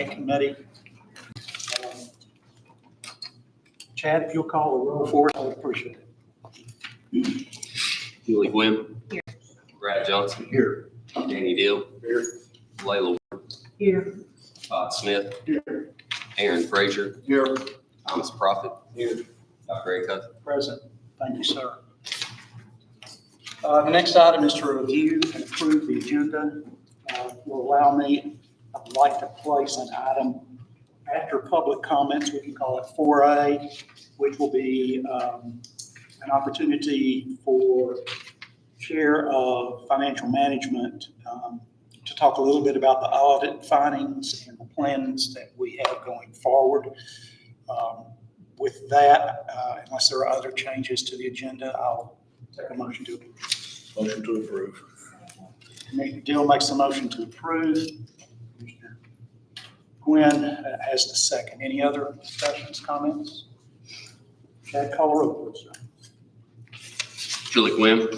Committee. Chad, if you'll call the roll for us, I would appreciate it. Julie Gwynn. Here. Brad Johnson. Here. Danny Deal. Here. Layla Ward. Here. Todd Smith. Here. Aaron Frazier. Here. Thomas Prophet. Here. Dr. Acuff. Present. Thank you, sir. The next item is to review and approve the agenda. Will allow me, I would like to place an item after public comments. We can call it 4A, which will be an opportunity for Chair of Financial Management to talk a little bit about the audit findings and the plans that we have going forward. With that, unless there are other changes to the agenda, I'll take a motion to approve. Motion to approve. Nate Dill makes the motion to approve. Commissioner Gwynn has the second. Any other discussions, comments? Chad, call the roll, please, sir. Julie Gwynn.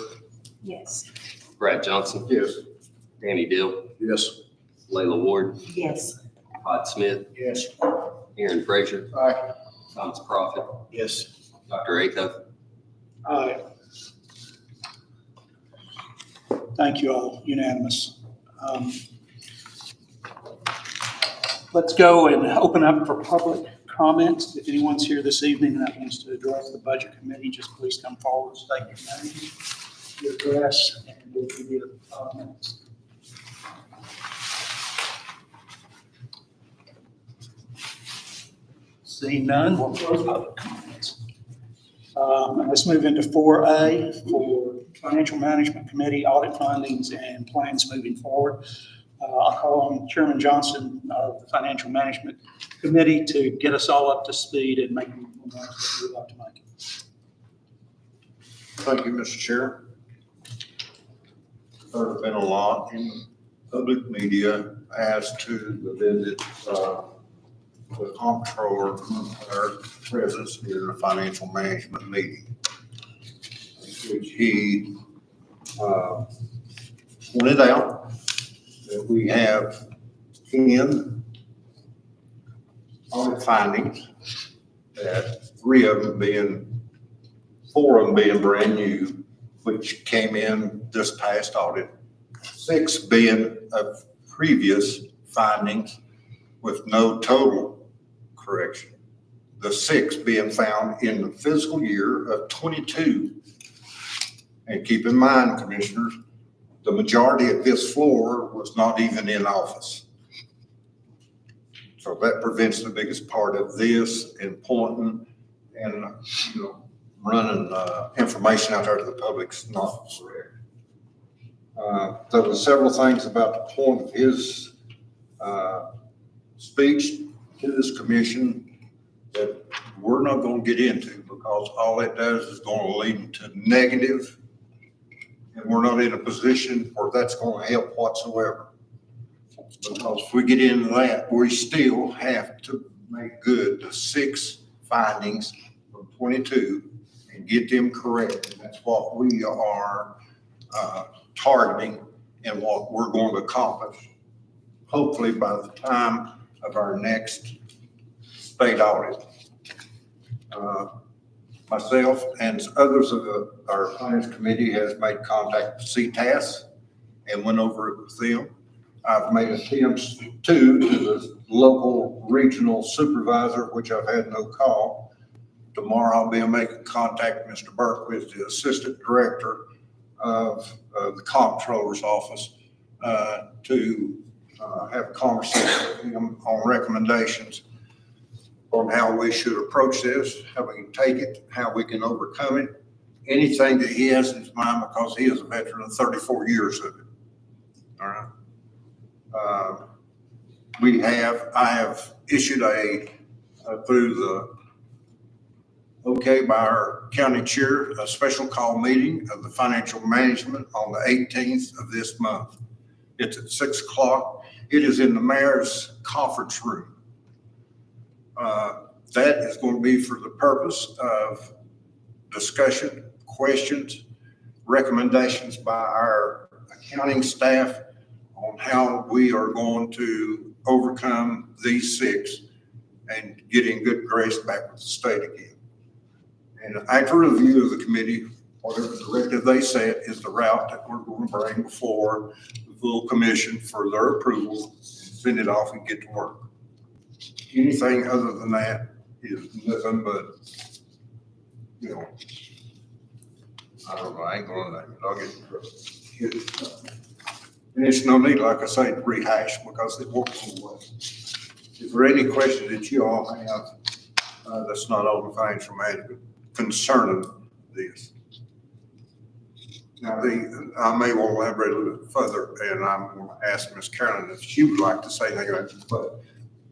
Yes. Brad Johnson. Yes. Danny Deal. Yes. Layla Ward. Yes. Todd Smith. Yes. Aaron Frazier. Aye. Thomas Prophet. Yes. Dr. Acuff. Aye. Thank you all, unanimous. Let's go and open up for public comments. If anyone's here this evening that wants to address the budget committee, just please come forward, state your name, your address, and we'll give you 5 minutes. Seeing none, we'll close public comments. Let's move into 4A for Financial Management Committee, audit findings and plans moving forward. I'll call on Chairman Johnson of the Financial Management Committee to get us all up to speed and make the remarks that we'd like to make. Thank you, Mr. Chair. There's been a lot in the public media as to the visit, the comptroller, our presence in the financial management meeting, which he pointed out that we have 10 audit findings, that 4 of them being brand new, which came in this past audit, 6 being of previous findings with no total correction. The 6 being found in the fiscal year of 22. And keep in mind, commissioners, the majority of this floor was not even in office. So that prevents the biggest part of this and pointing and, running information out there to the public's not correct. There were several things about the point of his speech to this commission that we're not going to get into, because all it does is going to lead to negative, and we're not in a position where that's going to help whatsoever. Because if we get into that, we still have to make good the 6 findings from 22 and get them correct. And that's what we are targeting and what we're going to accomplish, hopefully by the time of our next state audit. Myself and others of our finance committee has made contact with CTAS and went over it with them. I've made attempts to the local regional supervisor, which I've had no call. Tomorrow I'll be making contact with Mr. Burke, with the assistant director of the comptroller's office, to have a conversation with him on recommendations on how we should approach this, how we can take it, how we can overcome it, anything that he has in his mind, because he is a veteran of 34 years of it. All right. I have issued through the by our county chair, a special call meeting of the financial management on the 18th of this month. It's at 6 o'clock. It is in the mayor's conference room. That is going to be for the purpose of discussion, questions, recommendations by our accounting staff on how we are going to overcome these 6 and get in good grace back with the state again. And after review of the committee, whatever directive they set is the route that we're going to bring before the full commission for their approval, and send it off and get to work. Anything other than that is nothing but, you know, I don't know, I ain't gonna, I'll get in trouble. And it's no need, like I say, to rehash because it won't go away. Is there any questions that you all have that's not on the things from management concerning this? Now, I may want to elaborate a little bit further, and I'm going to ask Ms. Carolyn if she would like to say anything, but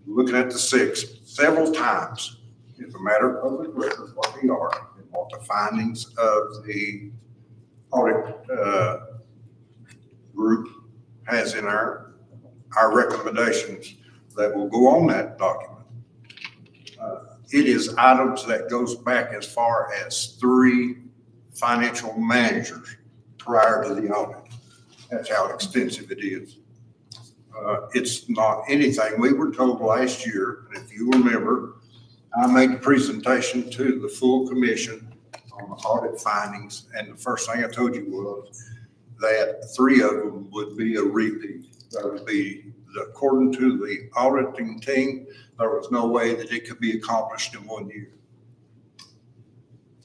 looking at the 6 several times, it's a matter of public record what they are and what the findings of the audit group has in our recommendations that will go on that document. It is items that goes back as far as 3 financial managers prior to the audit. That's how extensive it is. It's not anything. We were told last year, and if you remember, I made the presentation to the full commission on the audit findings, and the first thing I told you was that 3 of them would be a repeat. That would be, according to the auditing team, there was no way that it could be accomplished in 1 year.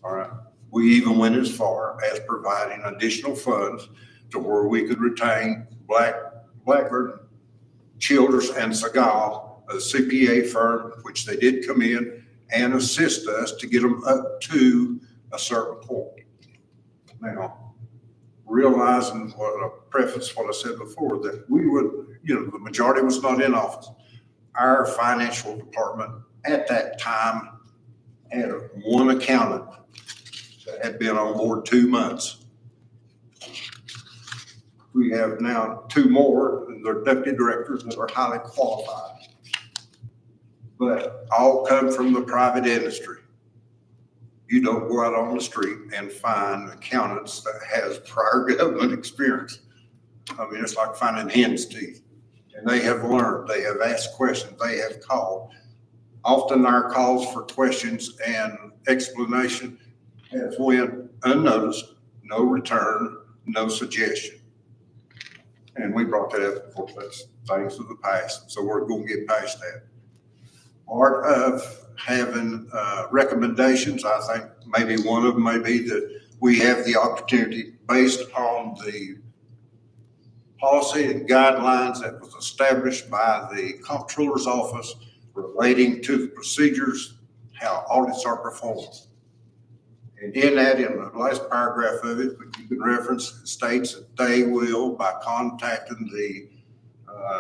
All right. We even went as far as providing additional funds to where we could retain Blackbird, Childers, and Segal, a CPA firm, which they did come in and assist us to get them up to a certain point. Now, realizing what I preface what I said before, that we would, you know, the majority was not in office. Our financial department at that time had 1 accountant that had been on board 2 months. We have now 2 more, and they're deputy directors that are highly qualified, but all come from the private industry. You don't go out on the street and find accountants that has prior government experience. I mean, it's like finding hen's teeth. And they have learned, they have asked questions, they have called. Often our calls for questions and explanation has went unnoticed, no return, no suggestion. And we brought that up, of course, that's things of the past, so we're going to get past that. Part of having recommendations, I think maybe one of them may be that we have the opportunity, based on the policy and guidelines that was established by the comptroller's office relating to the procedures, how audits are performed. And in that, in the last paragraph of it, which you can reference, it states that they will, by contacting the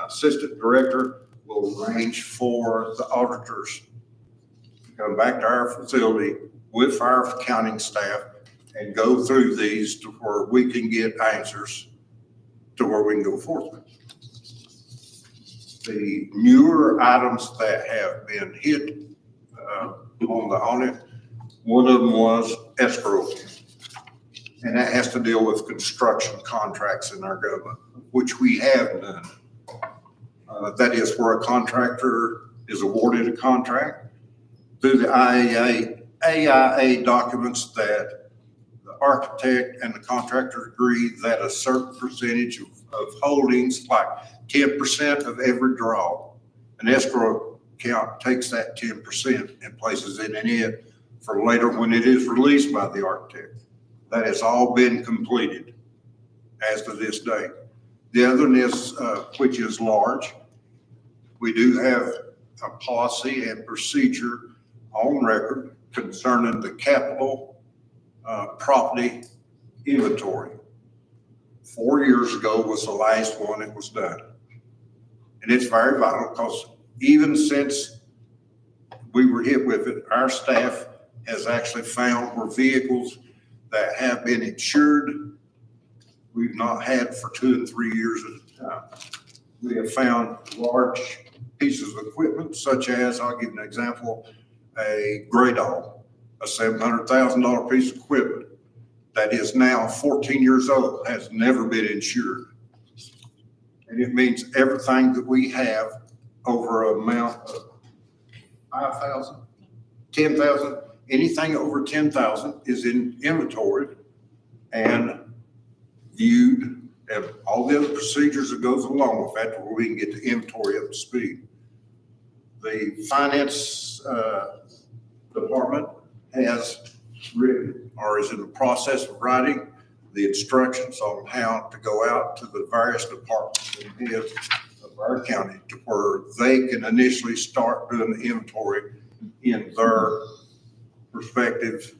assistant director, will arrange for the auditors to come back to our facility with our accounting staff and go through these to where we can get answers to where we can go forth with. The newer items that have been hit on the audit, one of them was escrow. And that has to deal with construction contracts in our government, which we have done. That is where a contractor is awarded a contract through the AIA documents that the architect and the contractor agree that a certain percentage of holdings, like 10% of every draw, an escrow account takes that 10% and places it in it for later when it is released by the architect. That has all been completed as to this day. The other one is, which is large. We do have a policy and procedure on record concerning the capital property inventory. 4 years ago was the last one that was done. And it's very vital because even since we were hit with it, our staff has actually found where vehicles that have been insured, we've not had for 2 and 3 years at a time. We have found large pieces of equipment, such as, I'll give an example, a Gradall, a $700,000 piece of equipment that is now 14 years old, has never been insured. And it means everything that we have over amount of 5,000, 10,000, anything over 10,000 is in inventory and viewed, and all the other procedures that goes along with that, where we can get the inventory up to speed. The finance department has written, or is in the process of writing, the instructions on how to go out to the various departments and heads of our county to where they can initially start doing the inventory in their respective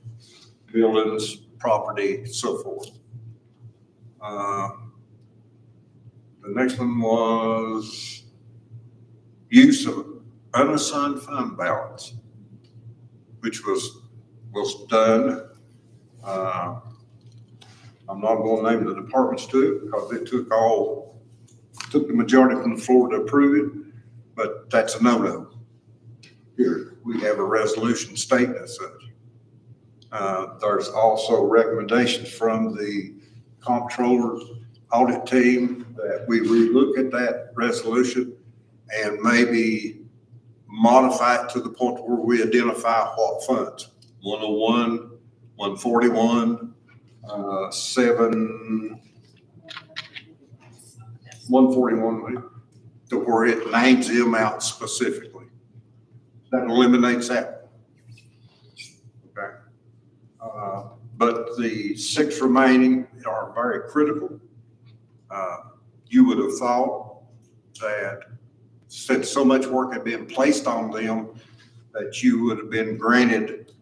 buildings, property, so forth. The next one was use of unassigned fund balance, which was done. I'm not going to name the departments to it because it took the majority from the floor to approve it, but that's a no-no. Here, we have a resolution stating as such. There's also recommendations from the comptroller's audit team that we relook at that resolution and maybe modify it to the point where we identify what funds. 101, 141, 141, to where it names the amount specifically. That eliminates that. Okay. But the 6 remaining are very critical. You would have thought that since so much work had been placed on them, that you would have been granted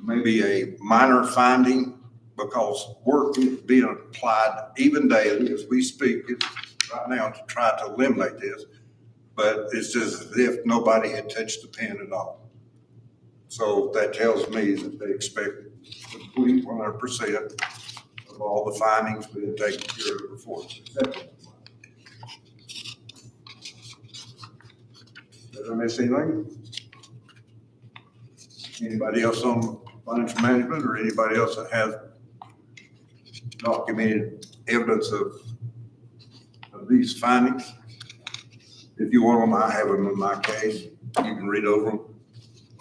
maybe a minor finding, because work is being applied even daily as we speak right now to try to eliminate this, but it's as if nobody had touched the pen at all. So that tells me that they expect complete 100% of all the findings being taken care of before. Did I miss anything? Anybody else on financial management, or anybody else that has documented evidence of these findings? If you want them, I have them in my case. You can read over them,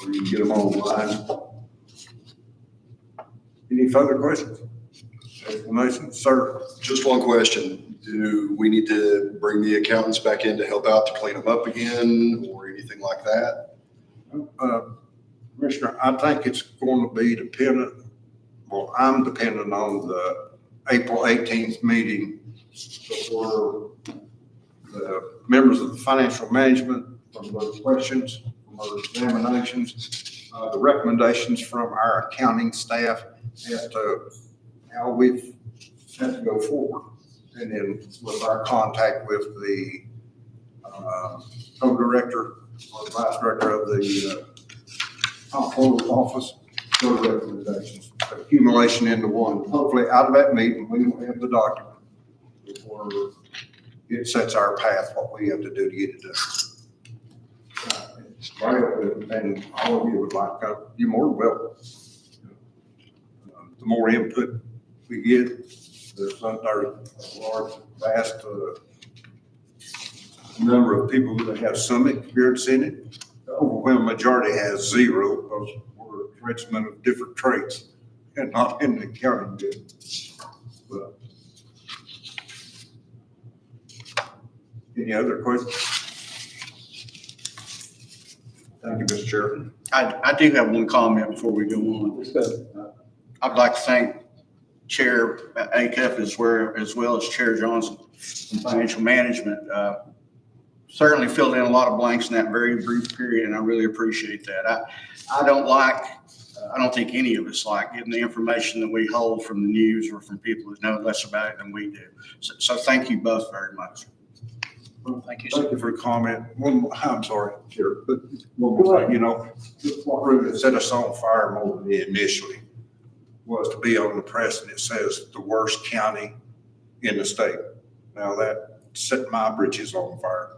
or you can get them online. Any further questions? Explanations, sir? Just one question. Do we need to bring the accountants back in to help out to clean them up again or anything like that? Commissioner, I think it's going to be dependent, well, I'm dependent on the April 18th meeting before the members of the financial management, from those questions, from our examinations, the recommendations from our accounting staff as to how we've had to go forward. And then with our contact with the co-director or vice director of the comptroller's office, those recommendations, accumulation into one. Hopefully out of that meeting, we will have the document before it sets our path, what we have to do to get it done. And all of you would like to, you're more than welcome. The more input we get, there's a large, vast number of people that have some experience in it. The overwhelming majority has zero, because we're a regiment of different traits and not in the accounting business. But any other questions? Thank you, Mr. Chairman. I do have one comment before we go on. I'd like to thank Chair Acuff as well as Chair Johnson from Financial Management. Certainly filled in a lot of blanks in that very brief period, and I really appreciate that. I don't think any of us like getting the information that we hold from the news or from people that know less about it than we do. So thank you both very much. Well, thank you for your comment. I'm sorry, Chair, but one more thing, what really set us on fire more than initially was to be on the press and it says the worst county in the state. Now that set my britches on fire.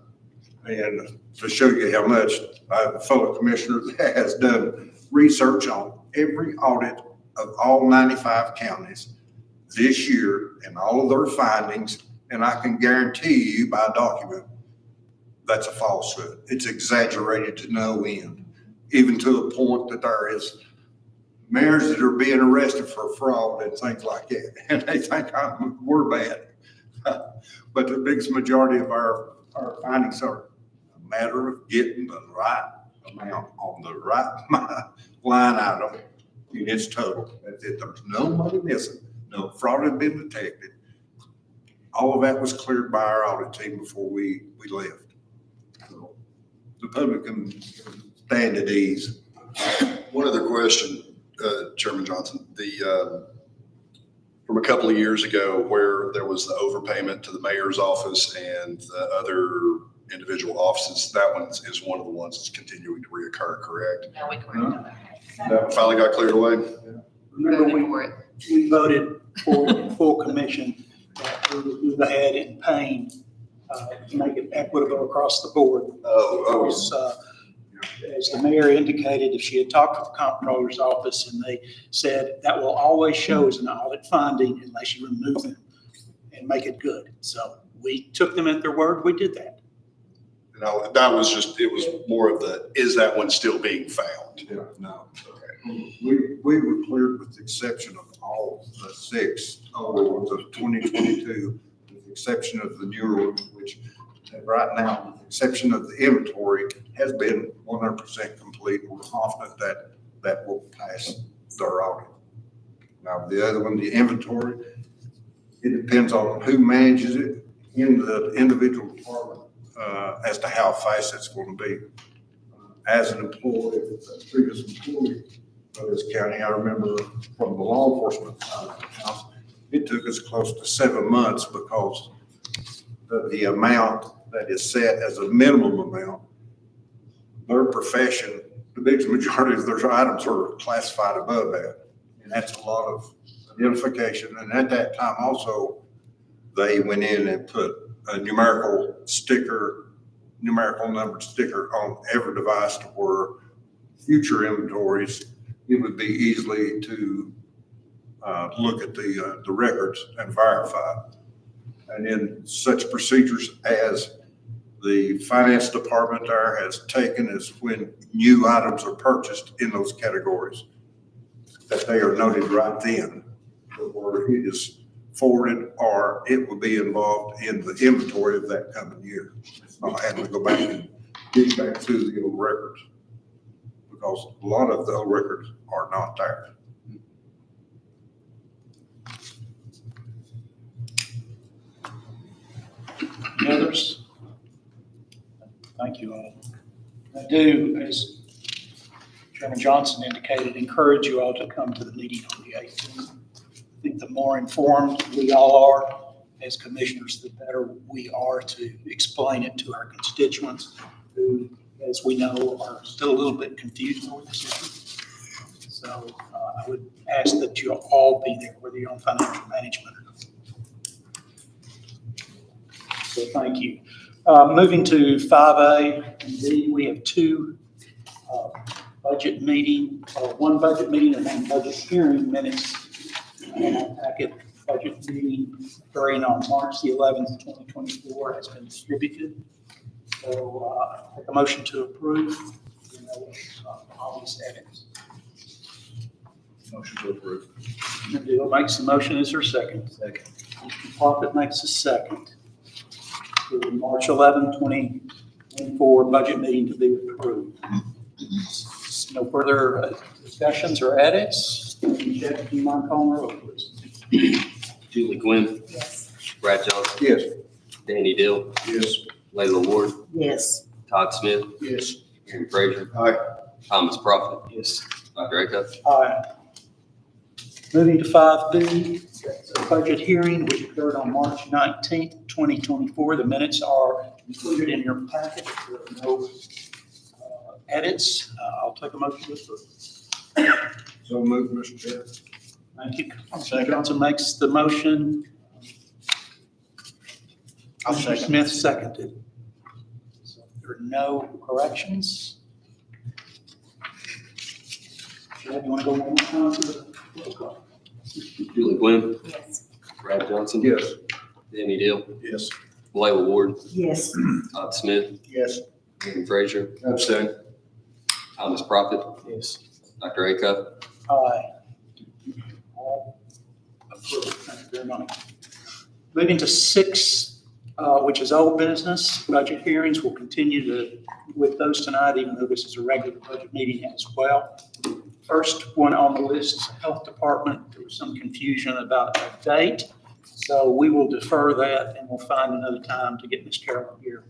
And to show you how much I have a fellow commissioner that has done research on every audit of all 95 counties this year and all of their findings, and I can guarantee you by document that's a falsehood. It's exaggerated to no end, even to the point that there is mayors that are being arrested for fraud and things like that, and they think we're bad. But the biggest majority of our findings are a matter of getting the right amount on the right line item in its total. That's it. There's no money missing, no fraud had been detected. All of that was cleared by our audit team before we left. So the public can stand at ease. One other question, Chairman Johnson, from a couple of years ago where there was the overpayment to the mayor's office and the other individual offices, that one is one of the ones that's continuing to reoccur, correct? No, we corrected that. That one finally got cleared away? Remember, Voted for it. we voted for full commission, that we would move ahead in paying, to make it equitable across the board. Oh, Because, as the mayor indicated, if she had talked to the comptroller's office and they said that will always show as an audit finding unless you remove them and make it good. So we took them at their word, we did that. no, that was just, it was more of the, is that one still being found? Yeah, no. We were cleared with the exception of all the 6 older ones of 2022, with the exception of the newer ones, which right now, with the exception of the inventory, has been 100% complete. We're confident that that will pass their audit. Now, the other one, the inventory, it depends on who manages it in the individual department as to how fast it's going to be. As an employee, if it's a previous employee of this county, I remember from the law enforcement side of the house, it took us close to 7 months because of the amount that is set as a minimum amount. Their profession, the biggest majority of their items are classified above that. And that's a lot of identification. And at that time also, they went in and put a numerical numbered sticker on every device to where future inventories, it would be easily to look at the records and verify. And then such procedures as the finance department there has taken is when new items are purchased in those categories, that they are noted right then, or it is forwarded, or it will be involved in the inventory of that coming year. It's not having to go back and dig back through the old records, because a lot of the old records are not there. Any others? Thank you all. I do, as Chairman Johnson indicated, encourage you all to come to the meeting on the 18th. I think the more informed we all are as commissioners, the better we are to explain it to our constituents who, as we know, are still a little bit confused over this issue. So I would ask that you all be there, whether you're on financial management or not. So thank you. Moving to 5A and B, we have 2 budget meeting, one budget meeting and one budget hearing minutes in our packet. Budget meeting occurring on March the 11th, 2024 has been distributed. So take a motion to approve. All these edits. Motion to approve. Nadil makes the motion. Is there a second? Second. Mr. Plunkett makes a second. For the March 11, 2024 budget meeting to be approved. No further discussions or edits. Jeff, do you mind calling the roll, please? Julie Gwynn, Yes. Brad Johnson, Yes. Danny Dill, Yes. Layla Ward, Yes. Todd Smith, Yes. Aaron Frazier, Aye. Thomas Prophet, Yes. Dr. Acuff. Aye. Moving to 5B, that's a budget hearing which occurred on March 19th, 2024. The minutes are included in your packet. There are no edits. I'll take a motion to approve. So moved, Mr. Chair. Thank you. Commissioner Johnson makes the motion. Commissioner Smith seconded. So there are no corrections. Chad, you want to go one more time to the roll call? Julie Gwynn, Yes. Brad Johnson, Yes. Danny Dill, Yes. Layla Ward, Yes. Todd Smith, Yes. William Frazier, Abstain. Thomas Prophet, Yes. Dr. Acuff, Aye. All approved. Thank you very much. Moving to 6, which is old business, budget hearings. We'll continue with those tonight, even though this is a regular budget meeting as well. First one on the list is the Health Department. There was some confusion about a date, so we will defer that and we'll find another time to get Ms. Carolyn here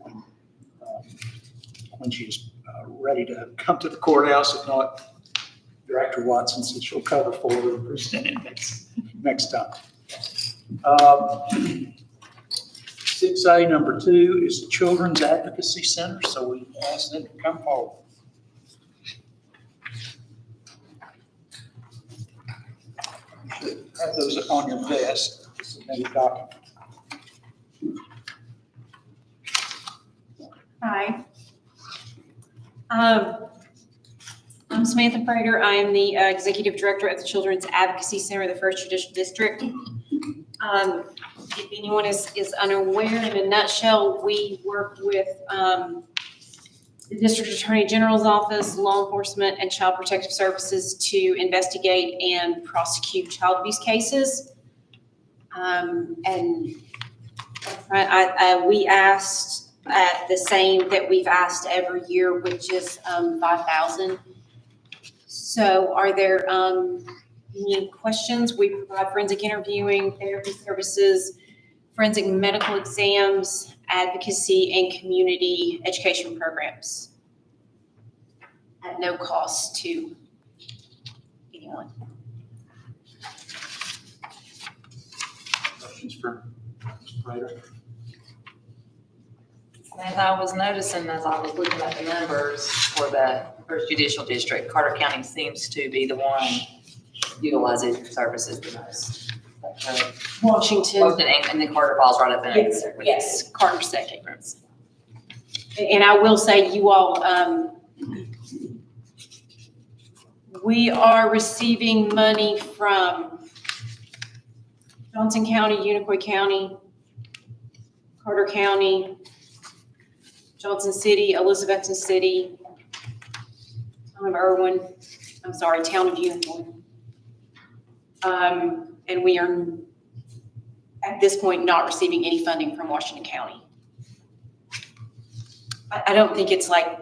when she's ready to come to the courthouse. If not, Director Watson said she'll cover for her and present it next time. 6A, number 2, is the Children's Advocacy Center, so we ask them to come forward. You should have those on your desk, submitted document. Hi. I'm Samantha Prater. I am the Executive Director at the Children's Advocacy Center, the First Judicial District. If anyone is unaware, in a nutshell, we work with the District Attorney General's Office, law enforcement, and Child Protective Services to investigate and prosecute child abuse cases. We asked at the same that we've asked every year, which is $5,000. So are there any questions? We provide forensic interviewing, therapy services, forensic medical exams, advocacy, and community education programs at no cost to anyone. Questions for Mr. Prater? As I was noticing, as I was looking at the numbers for the First Judicial District, Carter County seems to be the one utilizing services the most. Washington. And then Carter falls right up in it. Yes, Carter second. And I will say, you all, we are receiving money from Johnson County, Unicoi County, Carter County, Johnson City, Elizabethton City, Town of Unicoi. And we are, at this point, not receiving any funding from Washington County. I don't think it's like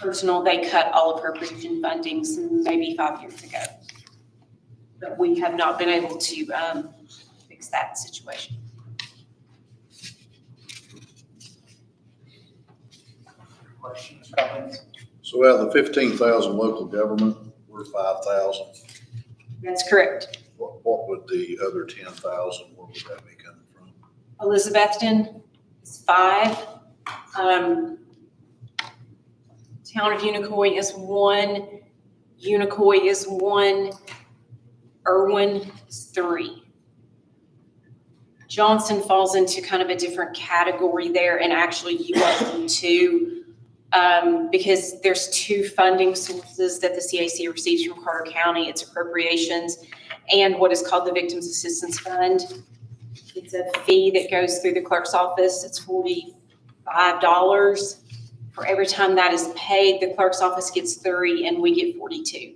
personal. They cut all appropriation fundings maybe 5 years ago. But we have not been able to fix that situation. Questions, comments? So out of the 15,000 local government, we're 5,000. That's correct. What would the other 10,000, where would that be coming from? Elizabethton is 5. Town of Unicoi is 1. Unicoi is 1. Irwin is 3. Johnson falls into kind of a different category there, and actually USD 2, because there's 2 funding sources that the CAC receives from Carter County. It's appropriations and what is called the Victims Assistance Fund. It's a fee that goes through the clerk's office. It's $45. For every time that is paid, the clerk's office gets 3 and we get 42.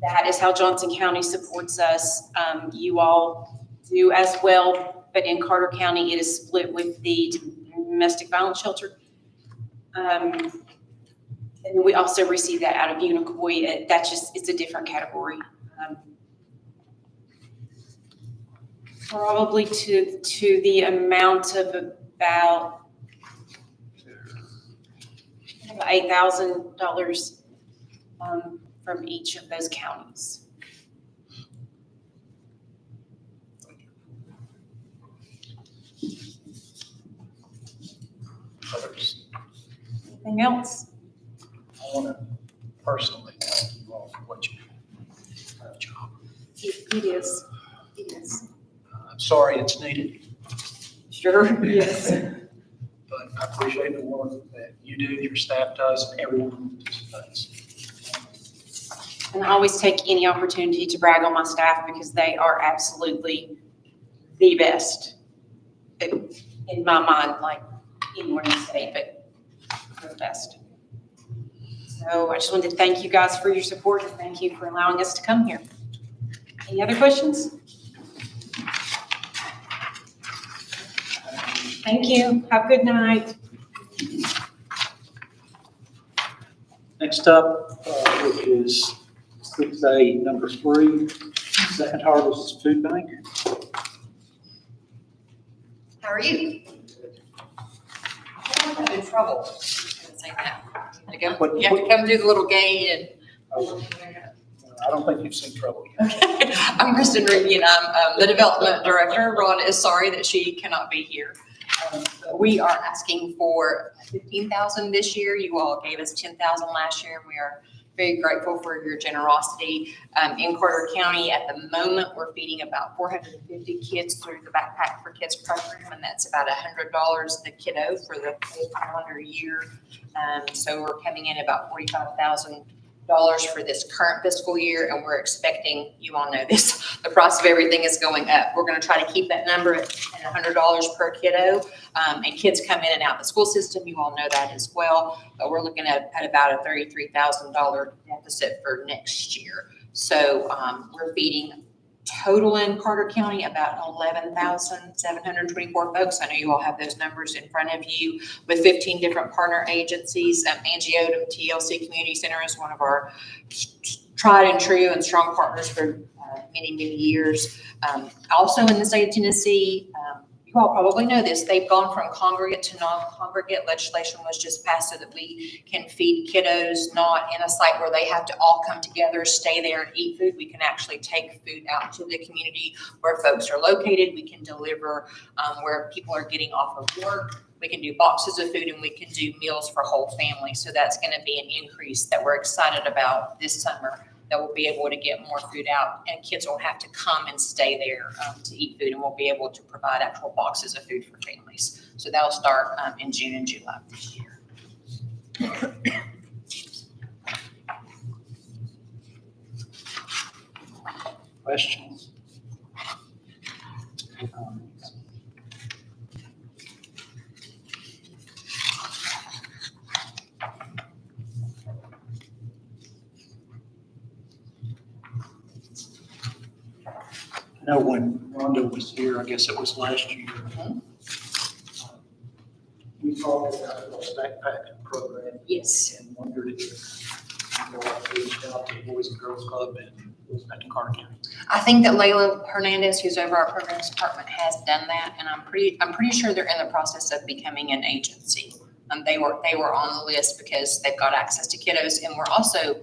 That is how Johnson County supports us. You all do as well, but in Carter County, it is split with the domestic violence shelter. And we also receive that out of Unicoi. It's a different category. Probably to the amount of about $8,000 from each of those counties. Others? Anything else? I want to personally thank you all for what you do. Great job. It is. It is. I'm sorry it's needed, Sure. Yes. but I appreciate the work that you do, your staff does, and everyone who participates. And I always take any opportunity to brag on my staff because they are absolutely the best. in my mind, like anyone in the state, but for the best. So I just wanted to thank you guys for your support and thank you for allowing us to come here. Any other questions? Thank you. Have a good night. Next up, which is 6A, number 3, Second Harvest Food Bank. How are you? I'm in trouble. I'm gonna say that. You have to come through the little gate I don't think you've seen trouble yet. and, I'm Kristen Ruby and I'm the development director. Rhonda is sorry that she cannot be here. We are asking for $15,000 this year. You all gave us $10,000 last year, and we are very grateful for your generosity. In Carter County, at the moment, we're feeding about 450 kids through the Backpack for Kids program, and that's about $100 the kiddo for the whole calendar year. So we're coming in about $45,000 for this current fiscal year, and we're expecting, you all know this, the price of everything is going up. We're going to try to keep that number at $100 per kiddo, and kids come in and out of the school system. You all know that as well, but we're looking at about a $33,000 deficit for next year. So we're feeding total in Carter County about 11,724 folks. I know you all have those numbers in front of you with 15 different partner agencies. Angie Odom, TLC Community Center is one of our tried and true and strong partners for many, many years. Also in the state of Tennessee, you all probably know this, they've gone from congregate to non-congregate. Legislation was just passed so that we can feed kiddos not in a site where they have to all come together, stay there and eat food. We can actually take food out to the community where folks are located. We can deliver where people are getting off of work. We can do boxes of food and we can do meals for whole families. So that's going to be an increase that we're excited about this summer, that we'll be able to get more food out and kids won't have to come and stay there to eat food, and we'll be able to provide actual boxes of food for families. So that'll start in June and July this year. Questions? I know when Rhonda was here, I guess it was last year, we talked about the backpack program Yes. and wondered if you know, reached out to the Boys and Girls Club and was back in Carter County. I think that Layla Hernandez, who's over our programs department, has done that, and I'm pretty sure they're in the process of becoming an agency. They were on the list because they've got access to kiddos, and we're also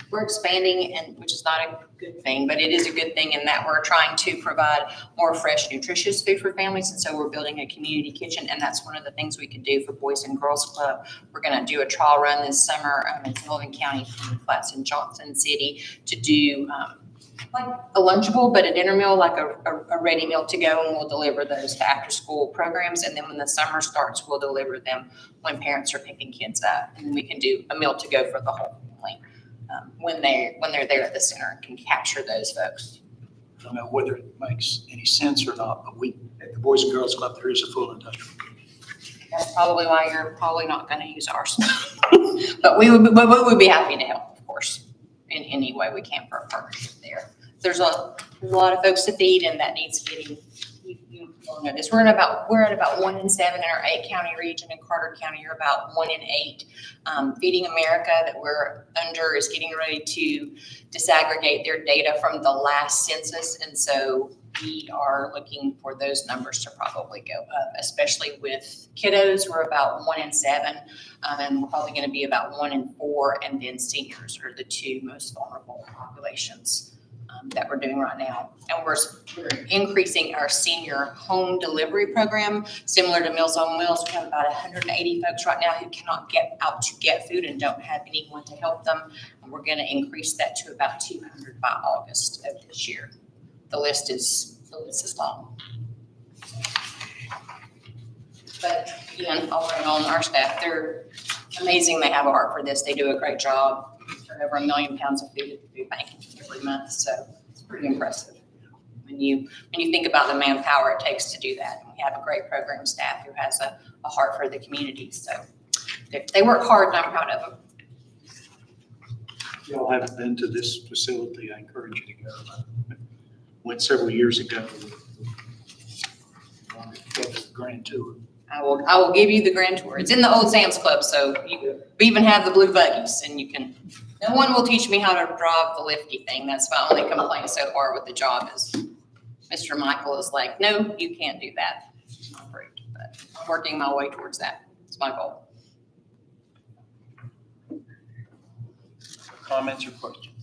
we're expanding, and which is not a good thing, but it is a good thing in that we're trying to provide more fresh, nutritious food for families. And so we're building a community kitchen, and that's one of the things we could do for Boys and Girls Club. We're going to do a trial run this summer in Sullivan County, Flats, and Johnson City to do like a Lunchable, but a dinner meal, like a ready meal to go, and we'll deliver those to after school programs. And then when the summer starts, we'll deliver them when parents are picking kids up, and then we can do a meal to go for the whole family when they're there at the center and can capture those folks. I don't know whether it makes any sense or not, but we, at the Boys and Girls Club, there is a full industrial. That's probably why you're probably not going to use ours. But we would be happy to help, of course, in any way we can for a partnership there. There's a lot of folks to feed, and that needs getting. You all know this. We're at about 1 in 7 in our 8-county region. In Carter County, you're about 1 in 8. Feeding America that we're under is getting ready to disaggregate their data from the last census, and so we are looking for those numbers to probably go up, especially with kiddos. We're about 1 in 7, and we're probably going to be about 1 in 4, and then seniors are the 2 most vulnerable populations that we're doing right now. And we're increasing our senior home delivery program, similar to Meals on Wheels. We have about 180 folks right now who cannot get out to get food and don't have anyone to help them. And we're going to increase that to about 200 by August of this year. The list is long. But again, I'll bring on our staff. They're amazing. They have a heart for this. They do a great job. Turn over 1 million pounds of food at the food bank every month, so it's pretty impressive. when you think about the manpower it takes to do that. We have a great program staff who has a heart for the community. So they work hard and I'm proud of them. If y'all haven't been to this facility, I encourage you to go. Went several years ago. Grand tour. I will give you the grand tour. It's in the old Sam's Club, so we even have the blue buggies and no one will teach me how to drive the lifty thing. That's my only complaint so far with the job is Mr. Michael is like, no, you can't do that. Not approved, but I'm working my way towards that. It's my goal. Comments or questions?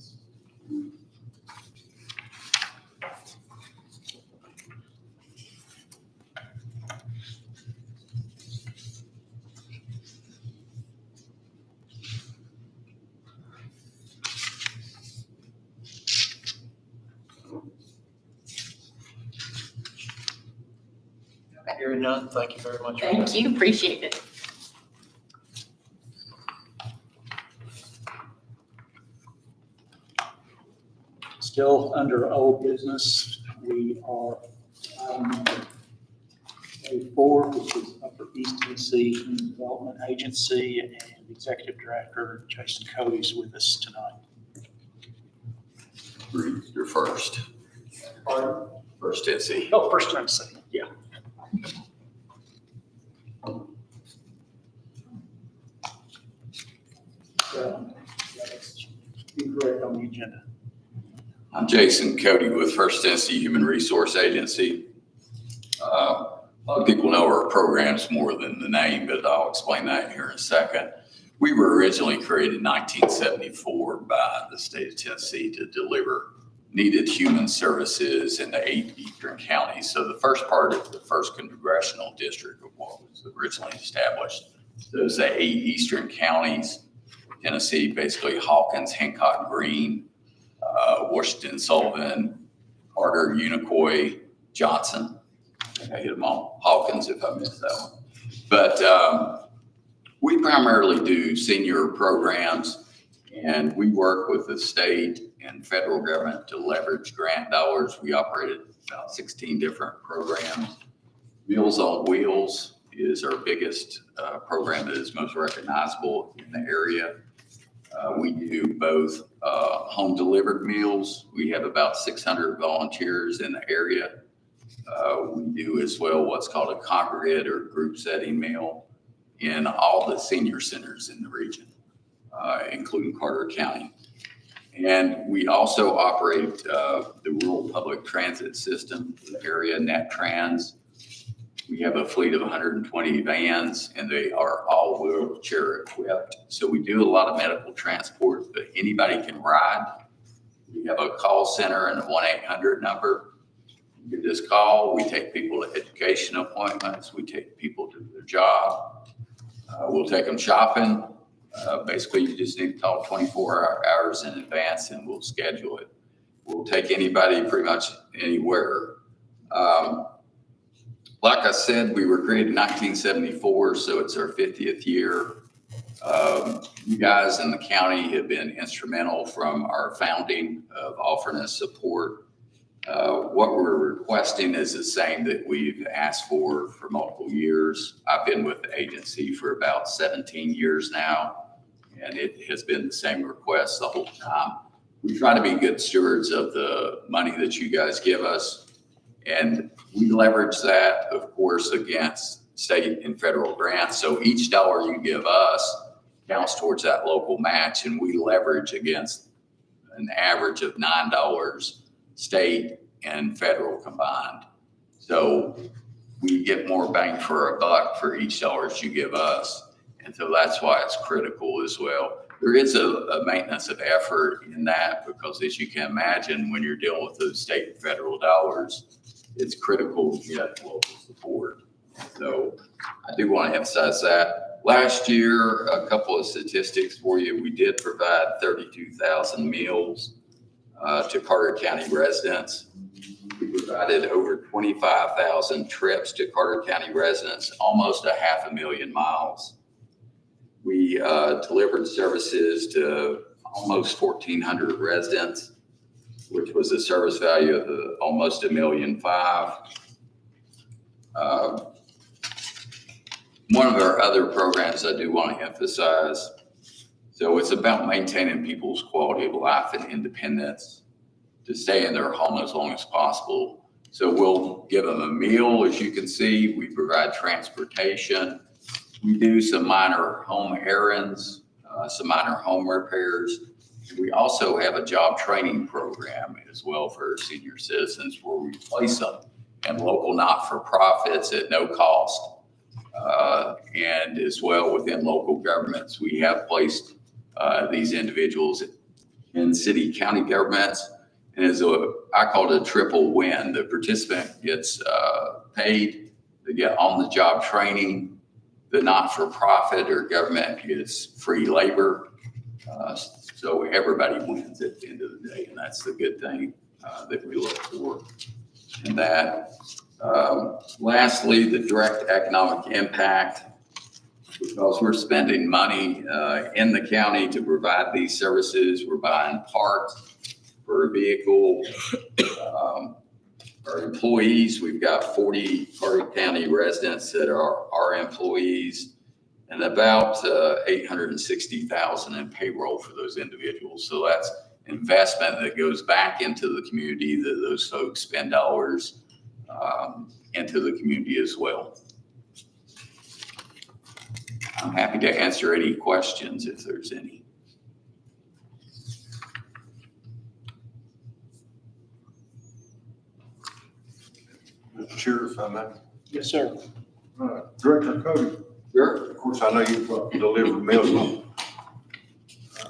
Hearing none, thank you very much. Thank you, appreciate it. Still under old business, we are A4, which is Upper East Tennessee Human Development Agency, and Executive Director Jason Cody is with us tonight. You're first. Pardon? First Tennessee. Oh, First Tennessee, yeah. Incorrect on the agenda. I'm Jason Cody with First Tennessee Human Resource Agency. A lot of people know our programs more than the name, but I'll explain that here in a second. We were originally created in 1974 by the state of Tennessee to deliver needed human services in the 8 eastern counties. So the first part of the first congressional district of what was originally established, those 8 eastern counties, Tennessee, basically Hawkins, Hancock, Greene, Washington, Sullivan, Carter, Unicoi, Johnson. I think I hit them all. Hawkins, if I missed that one. But we primarily do senior programs, and we work with the state and federal government to leverage grant dollars. We operated about 16 different programs. Meals on Wheels is our biggest program that is most recognizable in the area. We do both home delivered meals. We have about 600 volunteers in the area. We do as well what's called a congregate or group setting meal in all the senior centers in the region, including Carter County. And we also operate the rural public transit system in the area, NetTrans. We have a fleet of 120 vans, and they are all wheelchair equipped. So we do a lot of medical transport, but anybody can ride. We have a call center and a 1-800 number. You just call. We take people to education appointments. We take people to their job. We'll take them shopping. Basically, you just need to call 24 hours in advance, and we'll schedule it. We'll take anybody pretty much anywhere. Like I said, we were created in 1974, so it's our 50th year. You guys in the county have been instrumental from our founding of offering us support. What we're requesting is the same that we've asked for multiple years. I've been with the agency for about 17 years now, and it has been the same request the whole time. We try to be good stewards of the money that you guys give us. And we leverage that, of course, against state and federal grants. So each dollar you give us counts towards that local match, and we leverage against an average of $9 state and federal combined. So we get more bang for a buck for each dollar you give us. And so that's why it's critical as well. There is a maintenance of effort in that because, as you can imagine, when you're dealing with those state and federal dollars, it's critical to get local support. So I do want to emphasize that. Last year, a couple of statistics for you. We did provide 32,000 meals to Carter County residents. We provided over 25,000 trips to Carter County residents, almost 500,000 miles. We delivered services to almost 1,400 residents. which was a service value of almost $1.5 million. One of our other programs I do want to emphasize, so it's about maintaining people's quality of life and independence to stay in their home as long as possible. So we'll give them a meal, as you can see. We provide transportation. We do some minor home errands, some minor home repairs. We also have a job training program as well for our senior citizens where we place them in local not-for-profits at no cost. And as well within local governments. We have placed these individuals in city, county governments. And I call it a triple win. The participant gets paid, they get on-the-job training, the not-for-profit or government gets free labor. So everybody wins at the end of the day, and that's the good thing that we look for in that. Lastly, the direct economic impact, because we're spending money in the county to provide these services. We're buying parts for a vehicle. Our employees, we've got 40 Carter County residents that are our employees and about $860,000 in payroll for those individuals. So that's investment that goes back into the community that those folks spend dollars into the community as well. I'm happy to answer any questions if there's any. Mr. Chair, if I may. Yes, sir. Director Cody, Sure. of course, I know you deliver meals.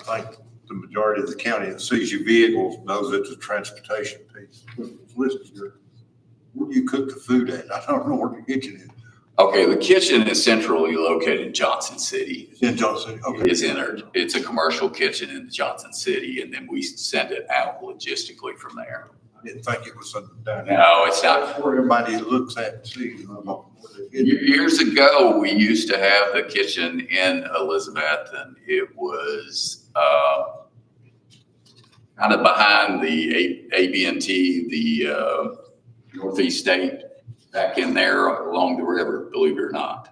I think the majority of the county that sees your vehicles knows it's a transportation piece. It's listed here. Where do you cook the food at? I don't know where the kitchen is. Okay, the kitchen is centrally located in Johnson City. It's in Johnson City. Okay. It's a commercial kitchen in Johnson City, and then we send it out logistically from there. I didn't think it was something down here. No, it's not. That's where everybody looks at and sees. I don't know where they get it. Years ago, we used to have the kitchen in Elizabeth, and it was kind of behind the ABNT, the Northeast State, back in there along the river, believe it or not.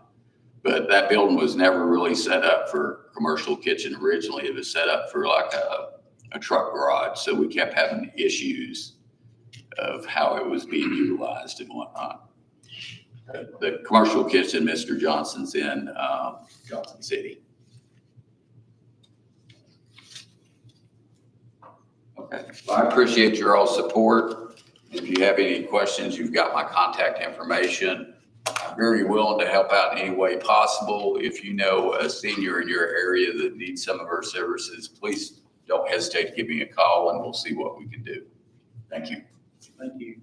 But that building was never really set up for commercial kitchen originally. It was set up for like a truck garage. So we kept having issues of how it was being utilized and whatnot. The commercial kitchen, Mr. Johnson's in Johnson City. Okay, well, I appreciate your all support. If you have any questions, you've got my contact information. I'm very willing to help out in any way possible. If you know a senior in your area that needs some of our services, please don't hesitate to give me a call and we'll see what we can do. Thank you. Thank you.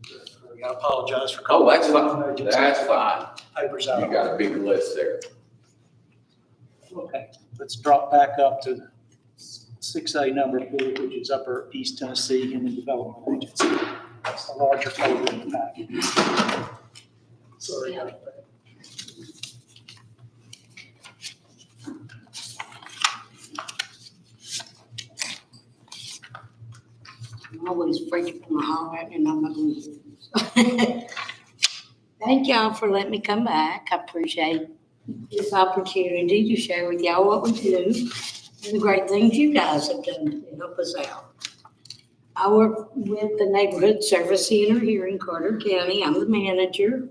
I apologize for Oh, calling. that's fine. That's fine. Papers You out. got a big list there. Okay, let's drop back up to 6A number 4, which is Upper East Tennessee Human Development Agency. That's the larger folder in the package. Sorry about that. I'm always afraid to put my holler out and I'm not going to. Thank y'all for letting me come back. I appreciate this opportunity to share with y'all what we do and the great things you guys have done to help us out. I work with the Neighborhood Service Center here in Carter County. I'm the manager.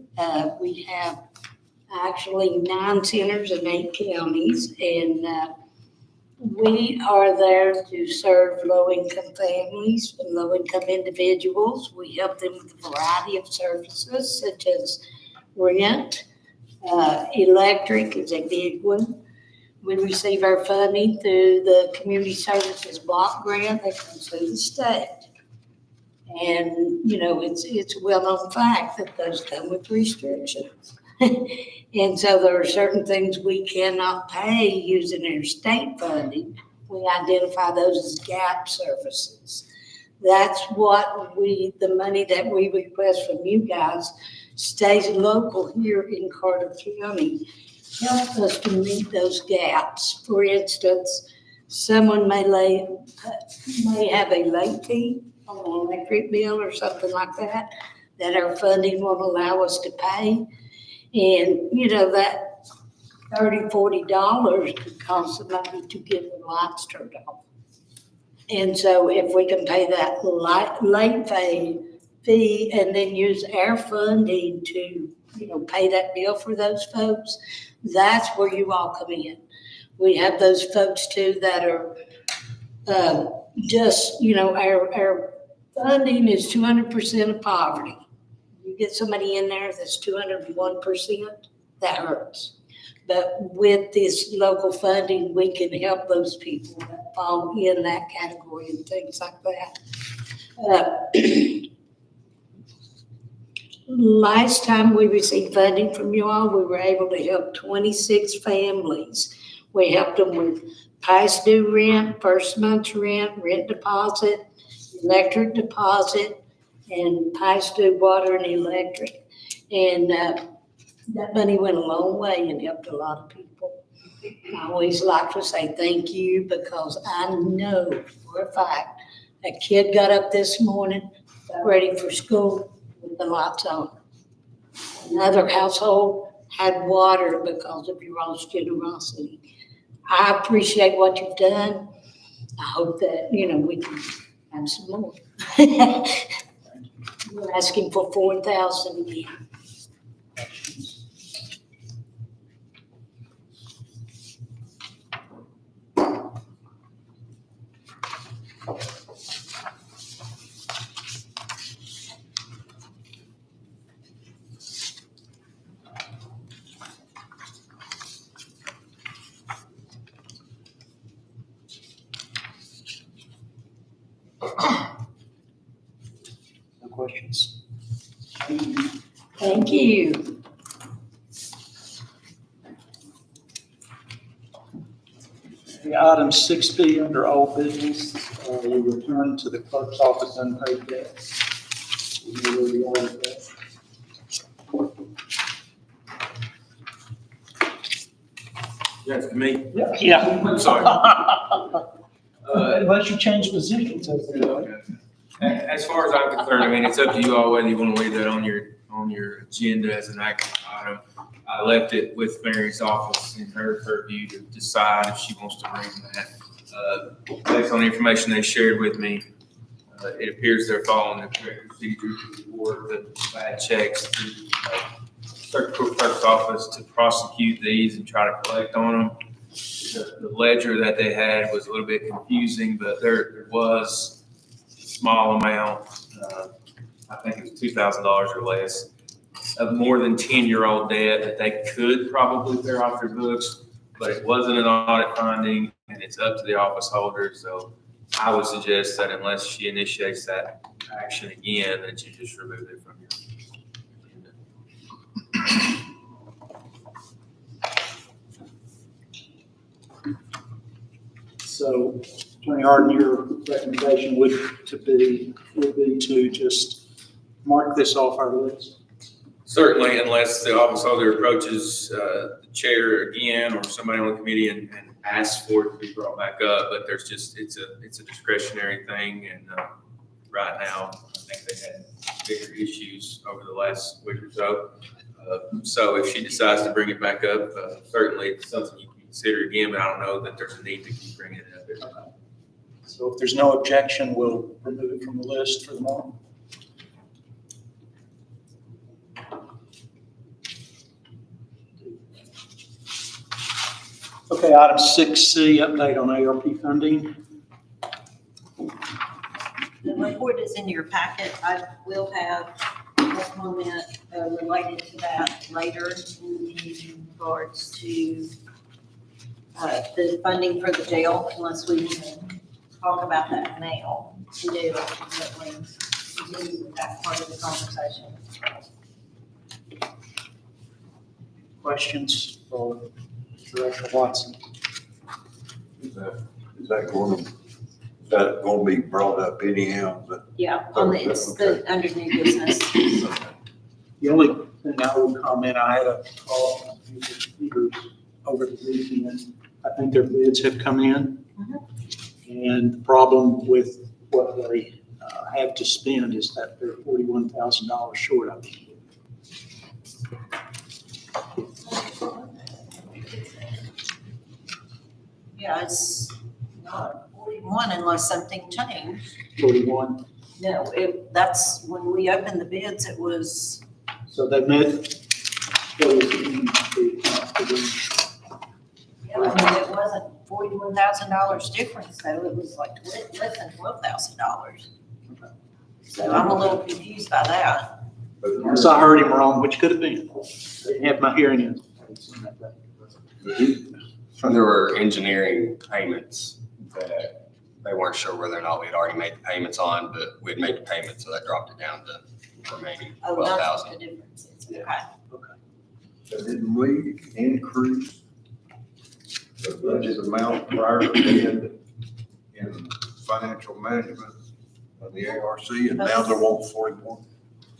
We have actually 9 centers in 8 counties, and we are there to serve low-income families and low-income individuals. We help them with a variety of services such as rent, electric is a big one. We receive our funding through the Community Services Block Grant that comes through the state. And, you know, it's a well-known fact that those come with restrictions. And so there are certain things we cannot pay using our state funding. We identify those as gap services. That's what the money that we request from you guys stays local here in Carter County. Help us to meet those gaps. For instance, someone may have a late fee on an electric bill or something like that, that our funding won't allow us to pay. And, you know, that $30, $40 could cost somebody to get the lights turned off. And so if we can pay that late fee and then use our funding to, you know, pay that bill for those folks, that's where you all come in. We have those folks too that are just, you know, our funding is 200% of poverty. You get somebody in there that's 201%, that hurts. But with this local funding, we can help those people that fall in that category and things like that. Last time we received funding from you all, we were able to help 26 families. We helped them with past due rent, first month's rent, rent deposit, electric deposit, and past due water and electric. And that money went a long way and helped a lot of people. I always like to say thank you because I know for a fact a kid got up this morning, got ready for school with the lights on. Another household had water because of your all's generosity. I appreciate what you've done. I hope that, you know, we can have some more. We're asking for 4,000 again. No questions? Thank you. The item 6B under old business, we return to the clerk's office unpaid debt. We know where we are with that. That's me. Yeah. Sorry. Unless you change positions. As far as I'm concerned, I mean, it's up to you all whether you want to leave that on your agenda as an action item. I left it with Mary's office in her purview to decide if she wants to bring that. Based on the information they shared with me, it appears they're following the correct procedure to reward the bad checks through Circuit Court Clerk's office to prosecute these and try to collect on them. The ledger that they had was a little bit confusing, but there was a small amount, I think it was $2,000 or less, of more than 10-year-old debt that they could probably clear off their books, but it wasn't an audit finding, and it's up to the office holder. So I would suggest that unless she initiates that action again, that you just remove it from your agenda. So, Attorney Harden, your recommendation would be to just mark this off our list? Certainly, unless the office holder approaches the chair again or somebody on the committee and asks for it to be brought back up, but there's just, it's a discretionary thing, and right now, I think they had bigger issues over the last week or so. So if she decides to bring it back up, certainly it's something you can consider again, but I don't know that there's a need to keep bringing it up. So if there's no objection, we'll remove it from the list for the moment. Okay, item 6C, update on ARP funding. The report is in your packet. I will have a comment related to that later in regards to the funding for the jail, unless we can talk about that now. We do ultimately continue with that part of the conversation. Questions for Director Watson? Is that going to be brought up anyhow? Yeah, it's under new business. The only thing I would comment, I had a call from Peters over the weekend. I think their bids have come in. And the problem with what they I have to spend is that they're $41,000 short of it. Yeah, it's not 41 unless something changed. 41. No, that's when we opened the bids, it was, So they met. I mean, it wasn't $41,000 difference though. It was like less than $12,000. So I'm a little confused by that. Unless I heard him wrong, which could have been. I didn't have my hearing in. There were engineering payments that they weren't sure whether or not we had already made the payments on, but we had made the payment, so that dropped it down to the remaining Oh, that's what 12,000. the difference is. Yeah. Okay. So didn't we increase the budget amount prior to bid in financial management of the ARC, and now they want 41?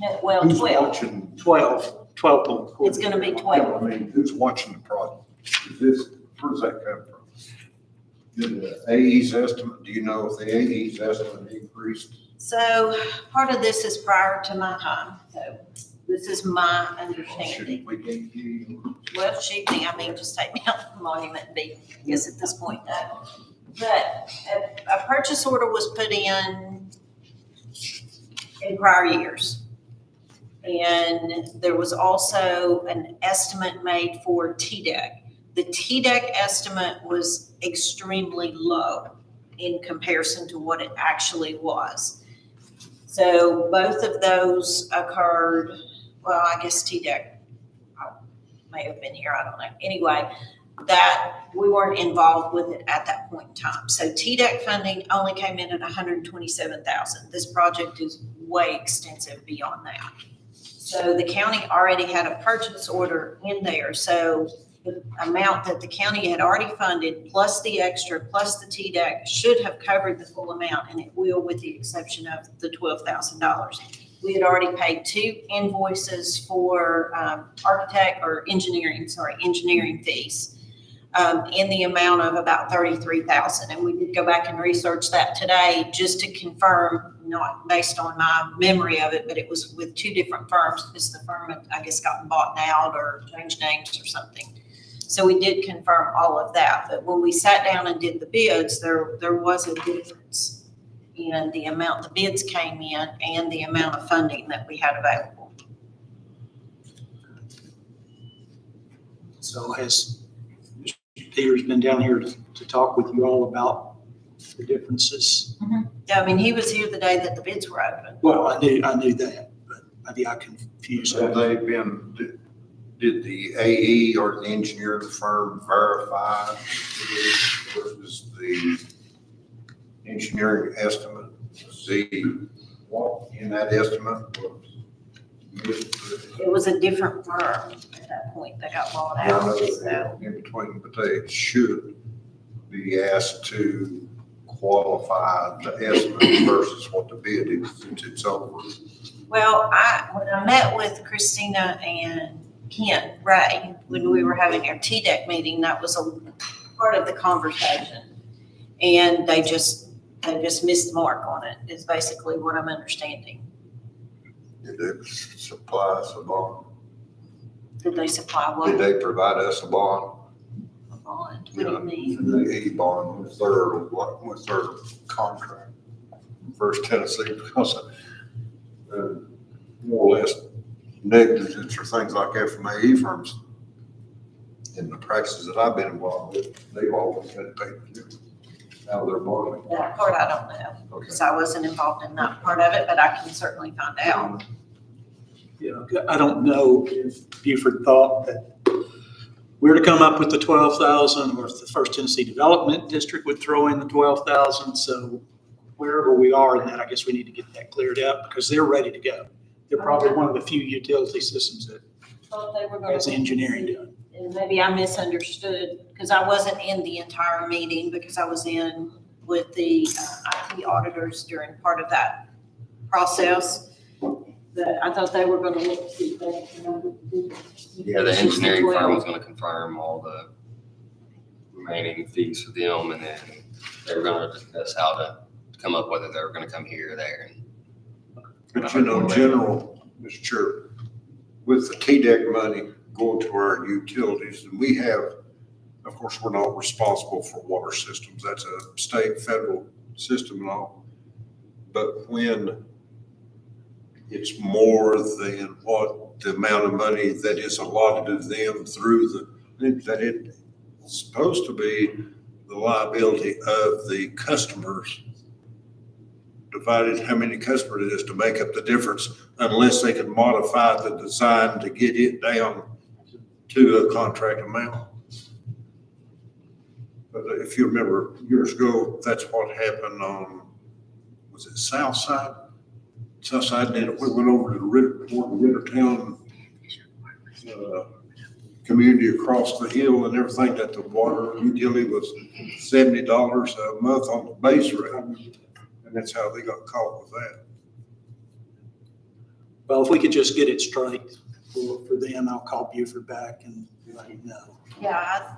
No, well, Who's 12. watching? 12. It's gonna be 12. I mean, who's watching the project? Is this, where's that come from? Did the AE's estimate, do you know if the AE's estimate increased? So part of this is prior to my time, so this is my understanding. Should we give you? Well, shoot me, I mean, just take me out the monument and be, I guess at this point, no. But a purchase order was put in prior years. And there was also an estimate made for TDEC. The TDEC estimate was extremely low in comparison to what it actually was. So both of those occurred, well, I guess TDEC may have been here, I don't know. Anyway, that we weren't involved with it at that point in time. So TDEC funding only came in at $127,000. This project is way extensive beyond that. So the county already had a purchase order in there. So the amount that the county had already funded, plus the extra, plus the TDEC, should have covered the full amount, and it will, with the exception of the $12,000. We had already paid 2 invoices for engineering fees in the amount of about $33,000. And we did go back and research that today just to confirm, not based on my memory of it, but it was with 2 different firms because the firm had, I guess, gotten bought out or changed names or something. So we did confirm all of that. But when we sat down and did the bids, there was a difference in the amount the bids came in and the amount of funding that we had available. So has Mr. Peters been down here to talk with you all about the differences? Yeah, I mean, he was here the day that the bids were open. Well, I knew that, but maybe I confused Have that. they been, did the AE or the engineering firm verify versus the engineering estimate? See what in that estimate was missed? It was a different firm at that point that got bought I know out, so. they're in between, but they should be asked to qualify the estimate versus what the bid is, since it's over. Well, when I met with Christina and Kent Ray, when we were having our TDEC meeting, that was a part of the conversation. And they just missed the mark on it, is basically what I'm understanding. Did they supply us a bond? Did they supply Did what? they provide us a bond? A bond? What do you mean? The E-bond was their contract. First Tennessee, because more or less negligence or things like that from AE firms. In the practices that I've been involved with, they've always had to pay out of their bond. That part I don't know, Okay. because I wasn't involved in that part of it, but I can certainly find out. Yeah, I don't know if Buford thought that we were to come up with the 12,000, or if the First Tennessee Development District would throw in the 12,000. So wherever we are in that, I guess we need to get that cleared up because they're ready to go. They're probably one of the few utility systems that Thought they were gonna- has engineering done. And maybe I misunderstood, because I wasn't in the entire meeting, because I was in with the IT auditors during part of that process. But I thought they were gonna look to see if they could. Yeah, the engineering firm was gonna confirm all the remaining fees for them, and then they were gonna discuss how to come up, whether they were gonna come here or there. And But you know, general, Mr. Chair, with the TDEC money going to our utilities, and we have, of course, we're not responsible for water systems. That's a state, federal system and all. But when it's more than what the amount of money that is allotted to them through that it's supposed to be the liability of the customers, divided how many customers it is to make up the difference, unless they can modify the design to get it down to a contract amount. But if you remember years ago, that's what happened on, was it South Side? South Side, then we went over to the Rittertown community across the hill and everything, that the water utility was $70 a month on the base rate. And that's how they got caught with that. Well, if we could just get it straight for them, I'll call Buford back and let him know. Yeah,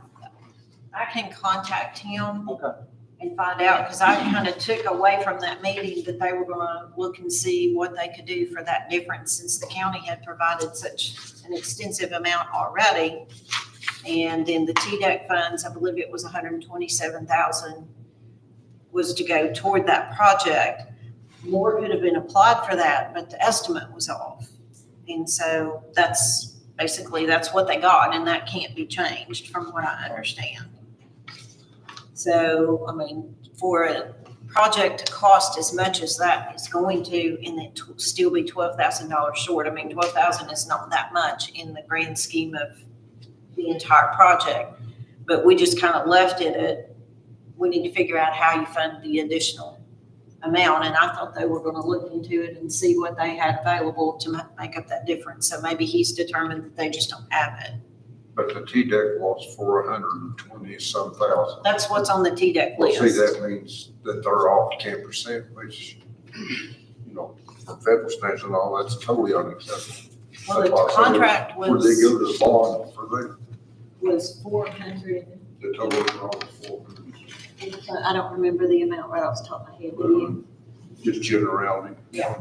I can contact him Okay. and find out, because I kind of took away from that meeting that they were gonna look and see what they could do for that difference, since the county had provided such an extensive amount already. And then the TDEC funds, I believe it was 127,000, was to go toward that project. More could have been applied for that, but the estimate was off. And so that's what they got, and that can't be changed from what I understand. So, I mean, for a project to cost as much as that is going to, and it still be $12,000 short. I mean, 12,000 is not that much in the grand scheme of the entire project. But we just kind of left it at, we need to figure out how you fund the additional amount. And I thought they were going to look into it and see what they had available to make up that difference. So maybe he's determined that they just don't have it. But the TDEC was 420-some thousand. That's what's on the TDEC Well, list. see, that means that they're off 10%, which, you know, from federal standards and all, that's totally unacceptable. Well, the That's why I said, contract where they was, go to the bond for them, was 400. the total is all 400. I don't remember the amount right off the top of my head, do you? Just generality. Yeah.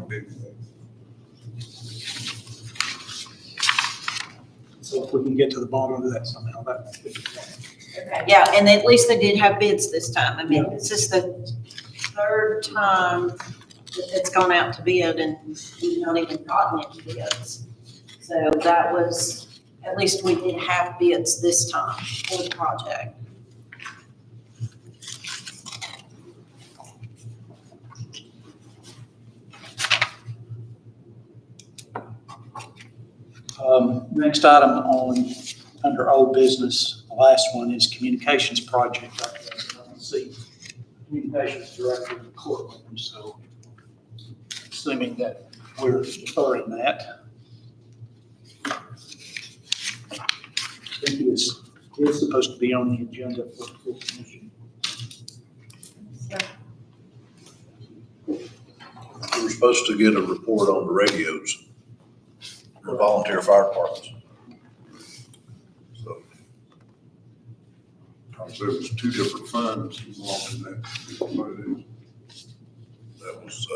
So if we can get to the bottom of that somehow, that would be fine. Yeah, and at least they did have bids this time. I mean, this is the third time that it's gone out to bid, and we've not even gotten any bids. So that was, at least we did have bids this time for the project. Next item under old business, the last one is communications project. I don't see communications director in the courtroom, so assuming that we're deferring that. I think it's supposed to be on the agenda for full commission. We were supposed to get a report on the radios for volunteer fire departments. So, So it was two different funds involved in that. that was,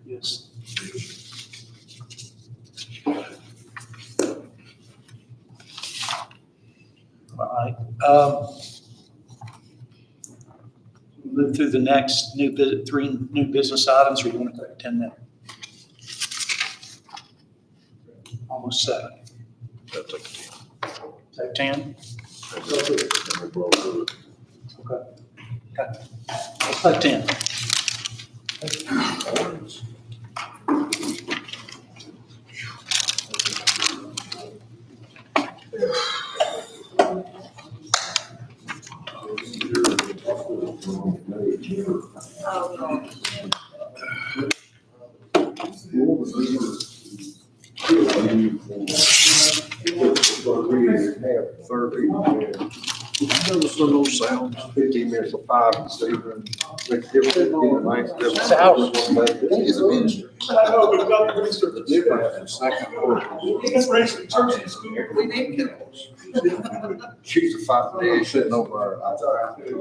Yes. All right. Move through the next three new business items, or you want to take 10 minutes? Almost 7. that's like, Take 10? and we'll blow through it. Okay. Let's take 10. Those little sounds. 15 minutes of 5 this evening. Makes difference in the night. It's hours. He's a minister. I know, but not the minister of the Different in second order. He's raised in church and school. We need chemicals. She's a 5 day sitting over there.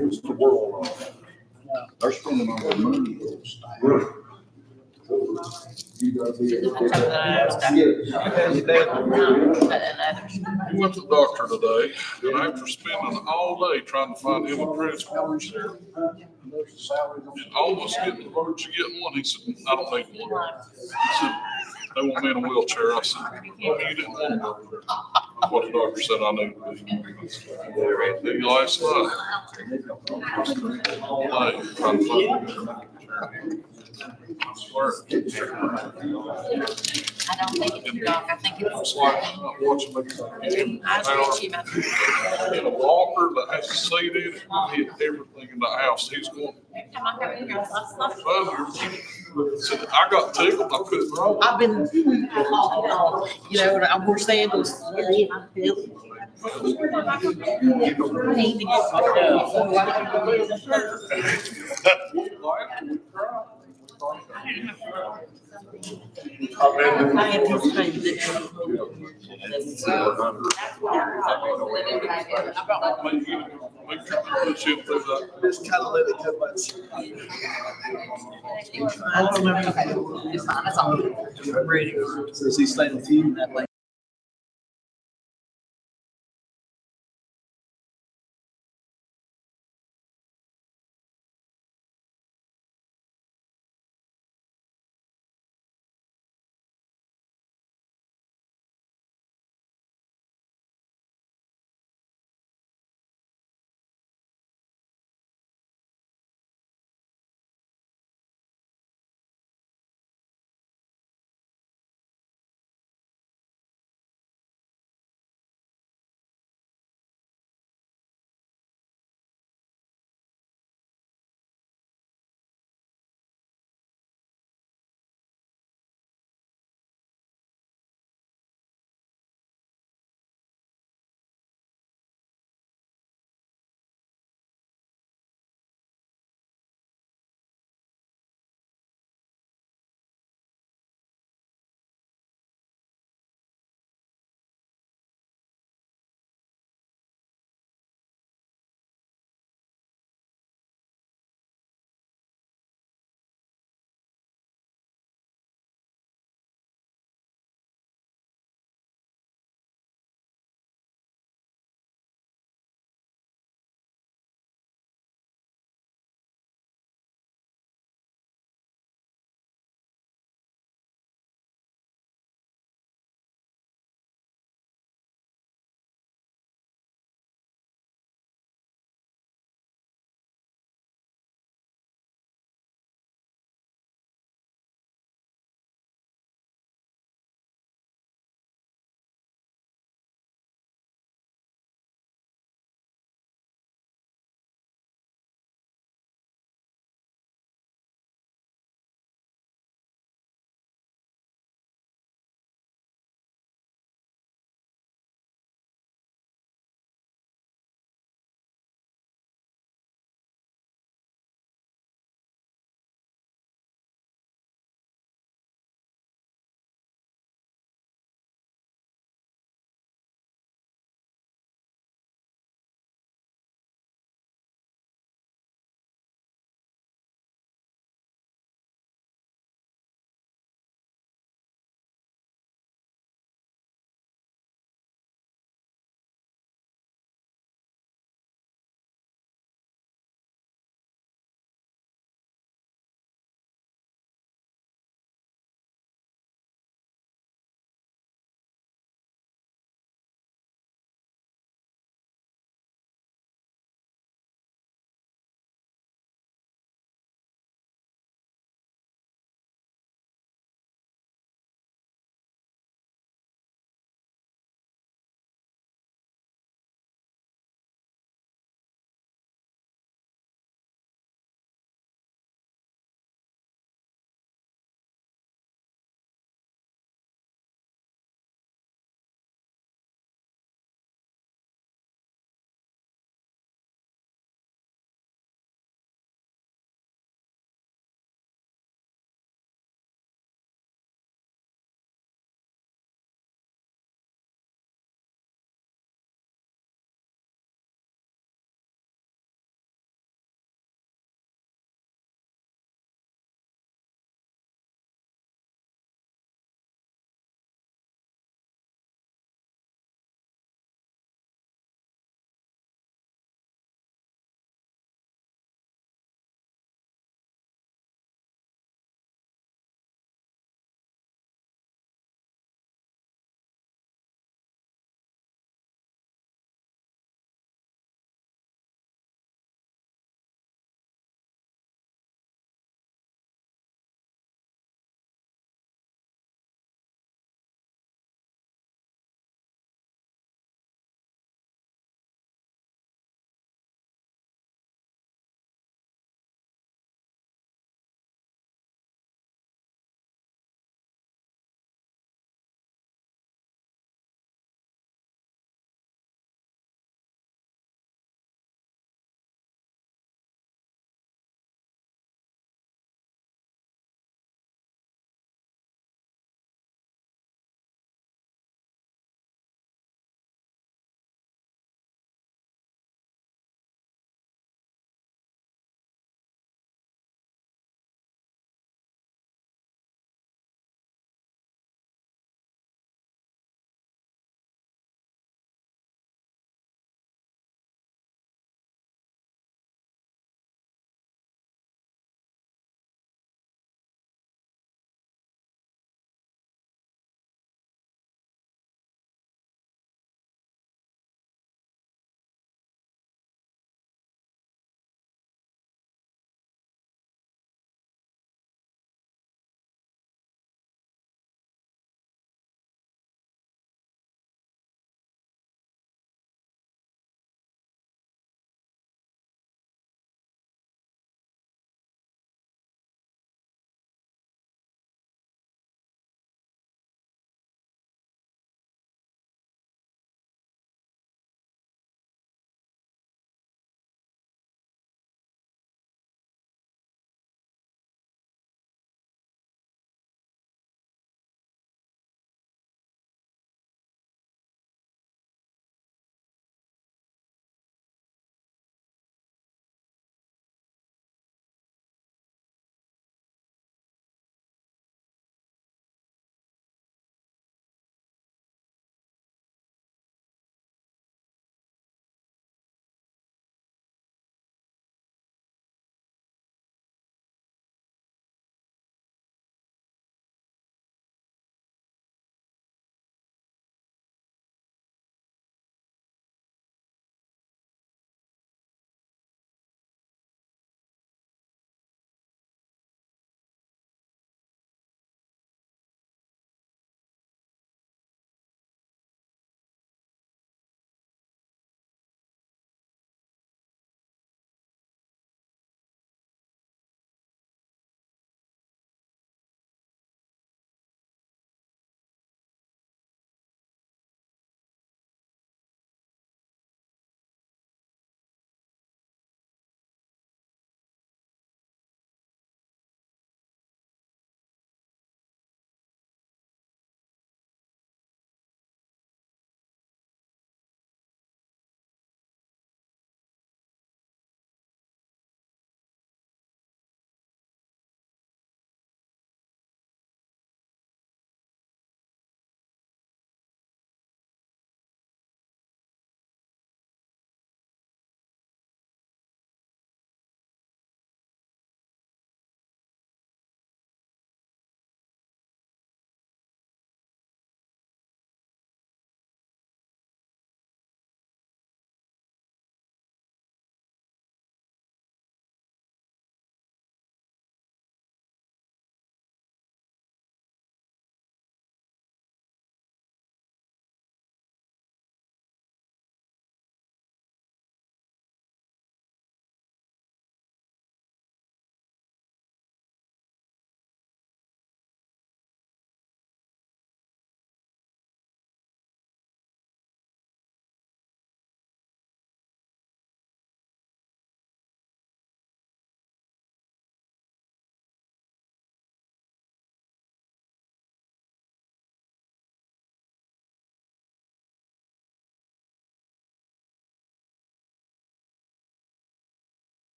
It's the world. They're spending all their money. Went to the doctor today, and after spending all day trying to find him a transport there, and almost getting the verge of getting one, he said, I don't need one. He said, they want me in a wheelchair. I said, well, you didn't want to go there. That's what the doctor said I needed to be. Last night, all day trying to find him. I swear. I don't think it's your dog, I think it's. It's like I'm watching me. I was you about. In a walker that has a seat in it, he had everything in the house. He's going, Come on, come in here, let's. said, I got tickled, I couldn't roll. I've been, you know, and I wore sandals. I had this thing Just kind of let it come out. I don't remember. It's fine, that's all. I'm ready. So is he staying with you that way?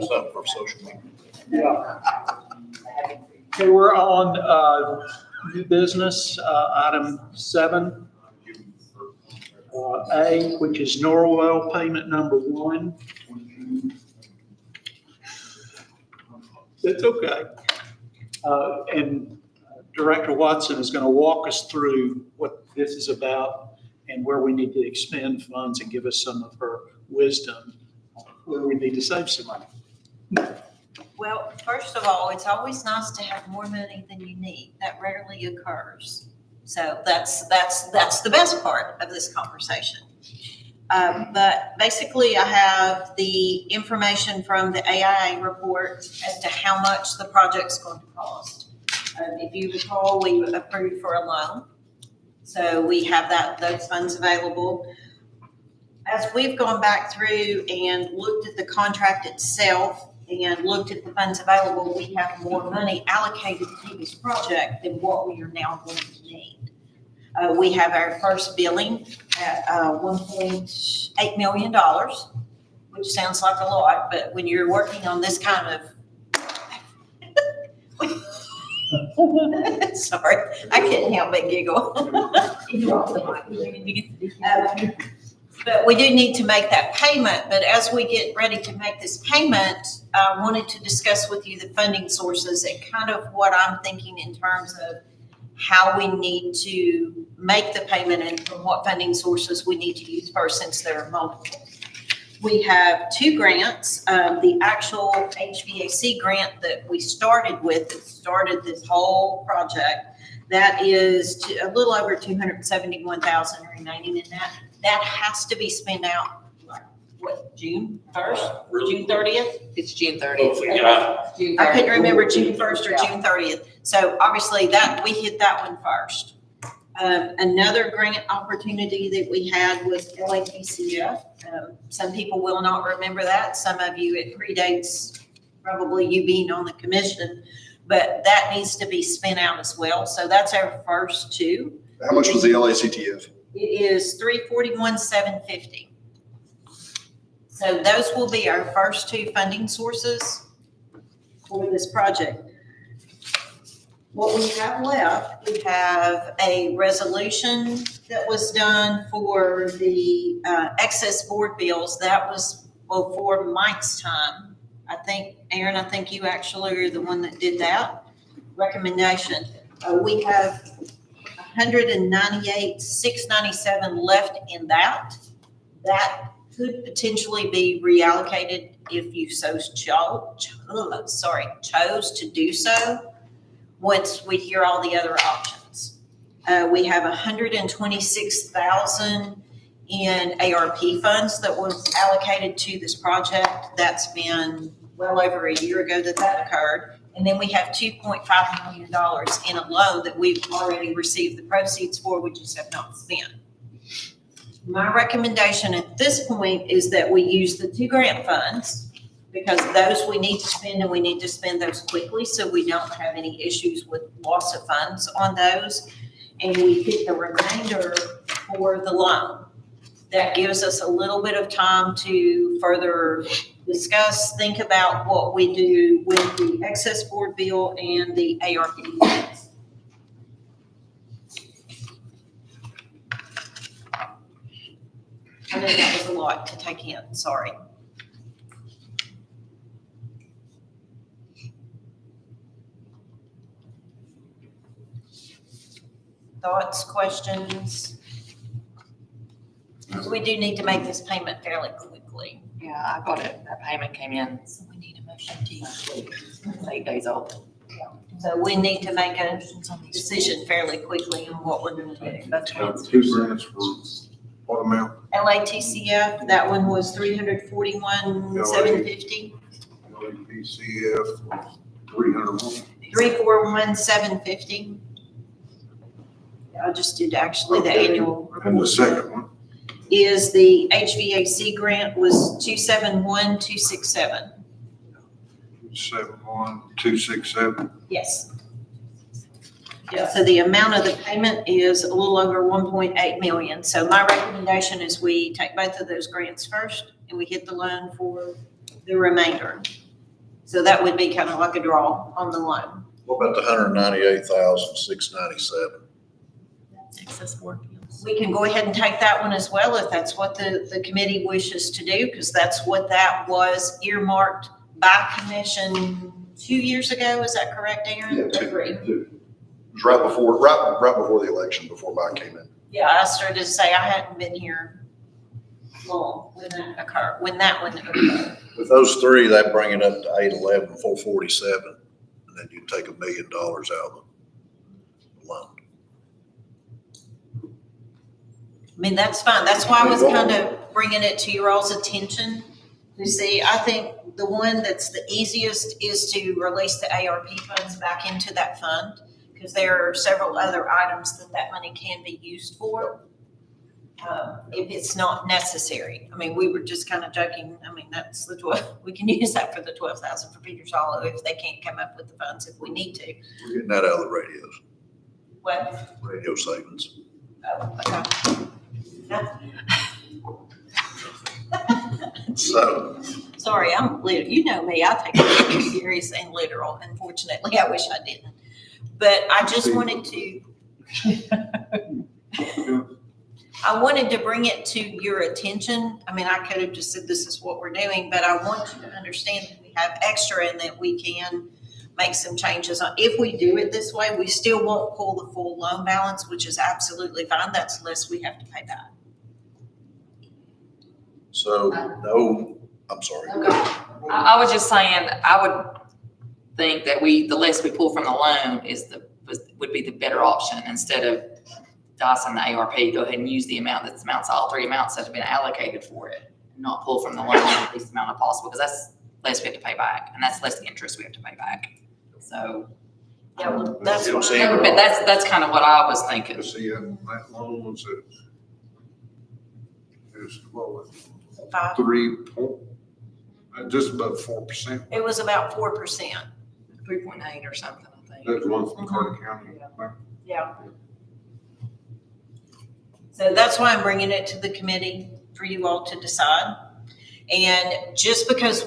Something for social media. Yeah. Okay, we're on new business, item 7. A, which is Norwell payment number 1. It's okay. And Director Watson is going to walk us through what this is about and where we need to expend funds and give us some of her wisdom on where we need to save some money. Well, first of all, it's always nice to have more money than you need. That rarely occurs. So that's the best part of this conversation. But basically, I have the information from the AIA report as to how much the project's going to cost. If you recall, we approved for a loan. So we have those funds available. As we've gone back through and looked at the contract itself and looked at the funds available, we have more money allocated to this project than what we are now going to need. We have our first billing at $1.8 million, which sounds like a lot, but when you're working on this kind of sorry, I couldn't help but giggle. But we do need to make that payment. But as we get ready to make this payment, I wanted to discuss with you the funding sources and kind of what I'm thinking in terms of how we need to make the payment and from what funding sources we need to use first, since there are multiple. We have 2 grants. The actual HVAC grant that we started with, that started this whole project, that is a little over $271,000 remaining in that. That has to be spent out, like, what, June 1st, June 30th? It's June 30th. June I couldn't 30th. remember June 1st or June 30th. So obviously that, we hit that one first. Another grant opportunity that we had was LATCF. Some people will not remember that. Some of you, it predates probably you being on the commission, but that needs to be spent out as well. So that's our first 2. How much was the LACTF? It is $341,750. So those will be our first 2 funding sources for this project. What we have left, we have a resolution that was done for the excess board bills. That was before Mike's time. I think, Aaron, I think you actually are the one that did that recommendation. We have $198,697 left in that. That could potentially be reallocated if you chose to do so. Once we hear all the other options. We have $126,000 in ARP funds that was allocated to this project. That's been well over a year ago that occurred. And then we have $2.5 million in a loan that we've already received the proceeds for, we just have not spent. My recommendation at this point is that we use the 2 grant funds, because those we need to spend, and we need to spend those quickly so we don't have any issues with loss of funds on those. And we pick the remainder for the loan. That gives us a little bit of time to further discuss, think about what we do with the excess board bill and the ARP funds. I know that was a lot to take in, sorry. Thoughts, questions? We do need to make this payment fairly quickly. Yeah, I got it. That payment came in. So we need a motion to. It's 8 days old. So we need to make a decision fairly quickly on what we're gonna do. That's Have what 2 grants for what amount? LATCF, that one was $341,750. PCF, 301. $341,750. I just did actually the Okay. annual And the report. second one? Is the HVAC grant was $271,267. 71267. Yes. Yeah, so the amount of the payment is a little over 1.8 million. So my recommendation is we take both of those grants first and we hit the loan for the remainder. So that would be kind of like a draw on the loan. What about the 198,697? Excess board bills. We can go ahead and take that one as well if that's what the committee wishes to do, because that's what that was earmarked by commission 2 years ago. Is that correct, Aaron? Yeah, two. Agreed. It was right before the election, before Mike came in. Yeah, I started to say I hadn't been here long when that occurred, when that one occurred. With those three, that bring it up to 811,447, and then you take $1 million out of the loan. I mean, that's fine. That's why I was kind of bringing it to your all's attention. You see, I think the one that's the easiest is to release the ARP funds back into that fund, because there are several other items that money can be used for, if it's not necessary. I mean, we were just kind of joking. I mean, that's the 12, we can use that for the 12,000 for Peters Hollow if they can't come up with the funds if we need to. We're getting that out of the radios, What? radio savings. Oh, okay. So, Sorry, you know me, I take it serious and literal. Unfortunately, I wish I didn't. But I just wanted to bring it to your attention. I mean, I could have just said this is what we're doing, but I want you to understand that we have extra and that we can make some changes. If we do it this way, we still won't pull the full loan balance, which is absolutely fine. That's less we have to pay back. so no, I'm sorry. I was just saying, I would think that the less we pull from the loan would be the better option instead of dicing the ARP. Go ahead and use the amount all three amounts that have been allocated for it, not pull from the loan the least amount of possible, because that's less we have to pay back, and that's less the interest we have to pay back. So, Yeah, well, that's You'll fine. see it. but that's kind of what I was thinking. See, that loan was what was it? 5. just above 4%. It was about 4%. 3.8 or something, I think. That's one from Carter County. Yeah. So that's why I'm bringing it to the committee for you all to decide. And just because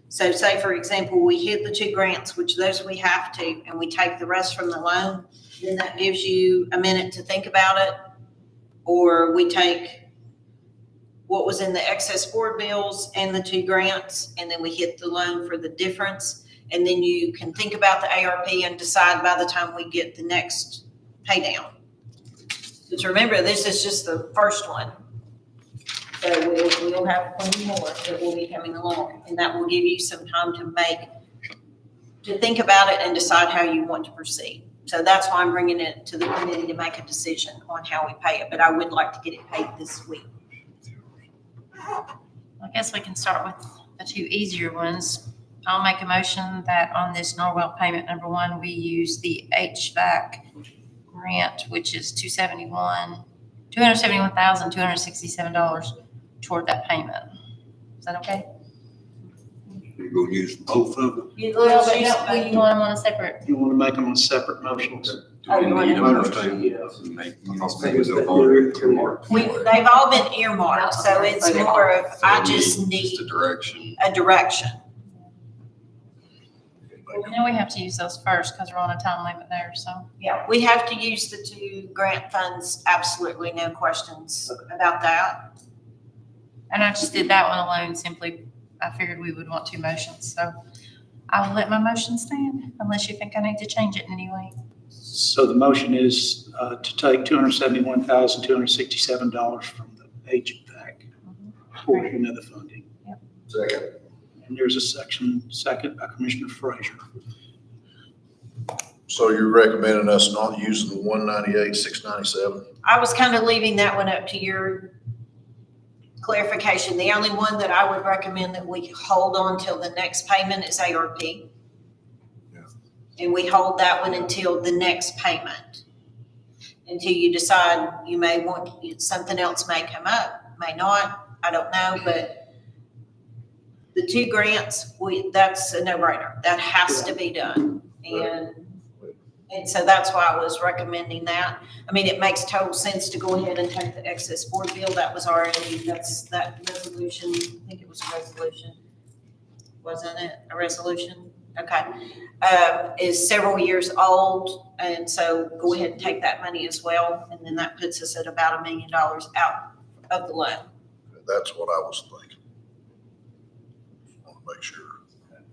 so say for example, we hit the 2 grants, which those we have to, and we take the rest from the loan, then that gives you a minute to think about it. Or we take what was in the excess board bills and the 2 grants, and then we hit the loan for the difference. And then you can think about the ARP and decide by the time we get the next pay down. Just remember, this is just the first one. So we'll have plenty more that will be coming along, and that will give you some time to think about it and decide how you want to proceed. So that's why I'm bringing it to the committee to make a decision on how we pay it, but I would like to get it paid this week. I guess we can start with the 2 easier ones. I'll make a motion that on this Norwell payment number 1, we use the HVAC grant, which is $271,267 toward that payment. Is that okay? You're gonna use both of them? You want them on a separate? You want to make them on separate motions? Oh, you want to- They've all been earmarked, so it's more of, I just need a direction. a direction. We know we have to use those first because we're on a time limit there, so. Yeah, we have to use the 2 grant funds, absolutely no questions about that. And I just did that one alone, simply, I figured we would want 2 motions, so I will let my motion stand unless you think I need to change it in any way. So the motion is to take $271,267 from the HVAC portion of the funding. Second. And there's a second by Commissioner Frazier. So you're recommending us not using the 198,697? I was kind of leaving that one up to your clarification. The only one that I would recommend that we hold on till the next payment is ARP. And we hold that one until the next payment. Until you decide you may want, something else may come up, may not, I don't know, but the 2 grants, that's a no-brainer. That has to be done. And so that's why I was recommending that. I mean, it makes total sense to go ahead and take the excess board bill. That was already, that's that resolution, I think it was a resolution. wasn't it? A resolution? Okay. Is several years old, and so go ahead and take that money as well, and then that puts us at about $1 million out of the loan. That's what I was thinking. Want to make sure.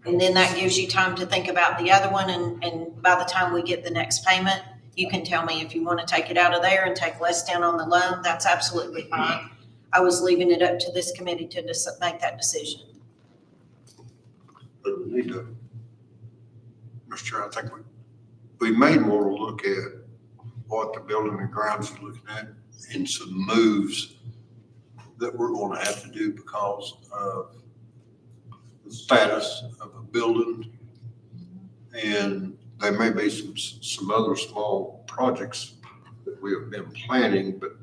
And then that gives you time to think about the other one, and by the time we get the next payment, you can tell me if you want to take it out of there and take less down on the loan, that's absolutely fine. I was leaving it up to this committee to make that decision. But we need to, Mr. Chair, I think we may want to look at what the building and grounds is looking at and some moves that we're going to have to do because of the status of a building. And there may be some other small projects that we have been planning, but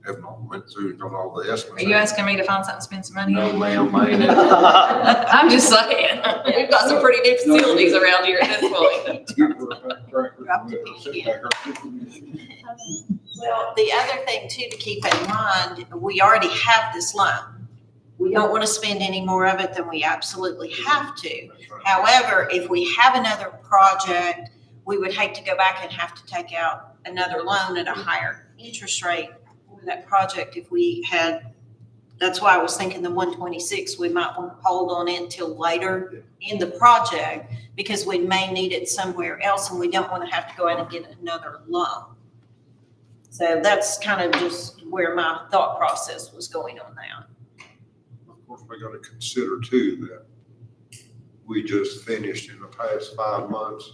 have not went through, got all the estimates. Are you asking me to find something to spend some money No, on? ma'am, I ain't. I'm just saying, we've got some pretty new facilities around here at this point. Well, the other thing too to keep in mind, we already have this loan. We don't want to spend any more of it than we absolutely have to. However, if we have another project, we would hate to go back and have to take out another loan at a higher interest rate for that project if we had. That's why I was thinking the 126, we might want to hold on it until later in the project because we may need it somewhere else and we don't want to have to go out and get another loan. So that's kind of just where my thought process was going on that. Of course, we got to consider too that we just finished in the past 5 months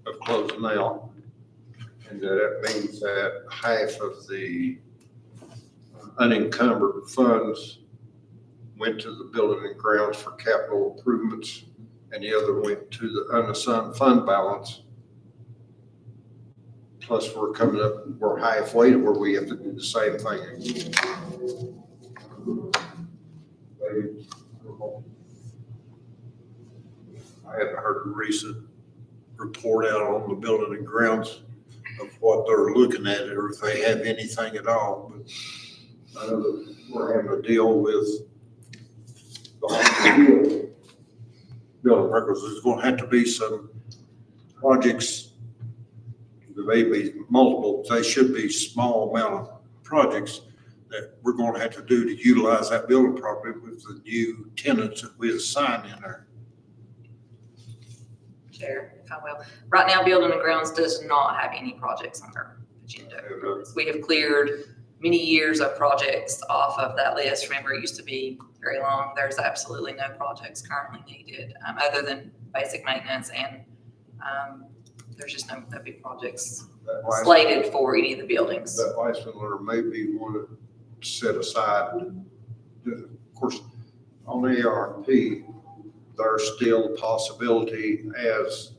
of closing out. And that means that half of the unencumbered funds went to the building and grounds for capital improvements, and the other went to the unassigned fund balance. Plus, we're halfway to where we have to do the same thing again. I haven't heard a recent report out on the building and grounds of what they're looking at or if they have anything at all, but I know that we're having to deal with the whole building records. There's going to have to be some projects. There may be multiple, they should be small amount of projects that we're going to have to do to utilize that building property with the new tenants that we assign in there. Chair, if I will. Right now, Building and Grounds does not have any projects on their agenda. We have cleared many years of projects off of that list. Remember, it used to be very long. There's absolutely no projects currently needed, other than basic maintenance, and there's just no big projects slated for any of the buildings. That license letter may be one to set aside. Of course, on the ARP, there's still a possibility as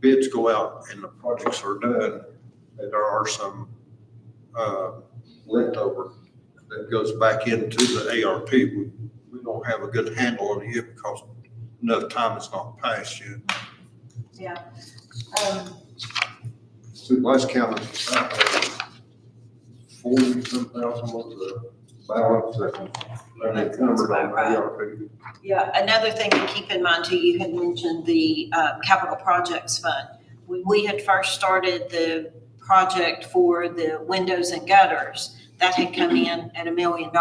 bids go out and the projects are done, that there are some leftover that goes back into the ARP. We don't have a good handle on it yet because enough time has not passed yet. Yeah. So last count, 40-some thousand was the balance that unencumbered on the ARP. Yeah, another thing to keep in mind too, you had mentioned the capital projects fund. When we had first started the project for the windows and gutters, that had come in at $1 million,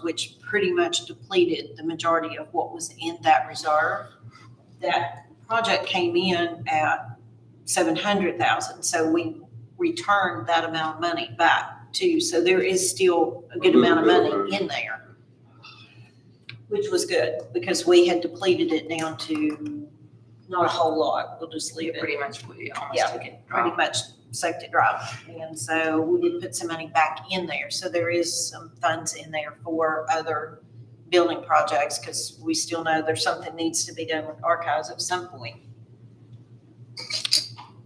which pretty much depleted the majority of what was in that reserve. That project came in at $700,000, so we returned that amount of money back too. So there is still a good amount of money in there, which was good because we had depleted it down to not a whole lot. We'll just leave it. Pretty much, we almost Yeah, took it. pretty much sucked it dry. And so we did put some money back in there. So there is some funds in there for other building projects because we still know there's something needs to be done with archives at some point.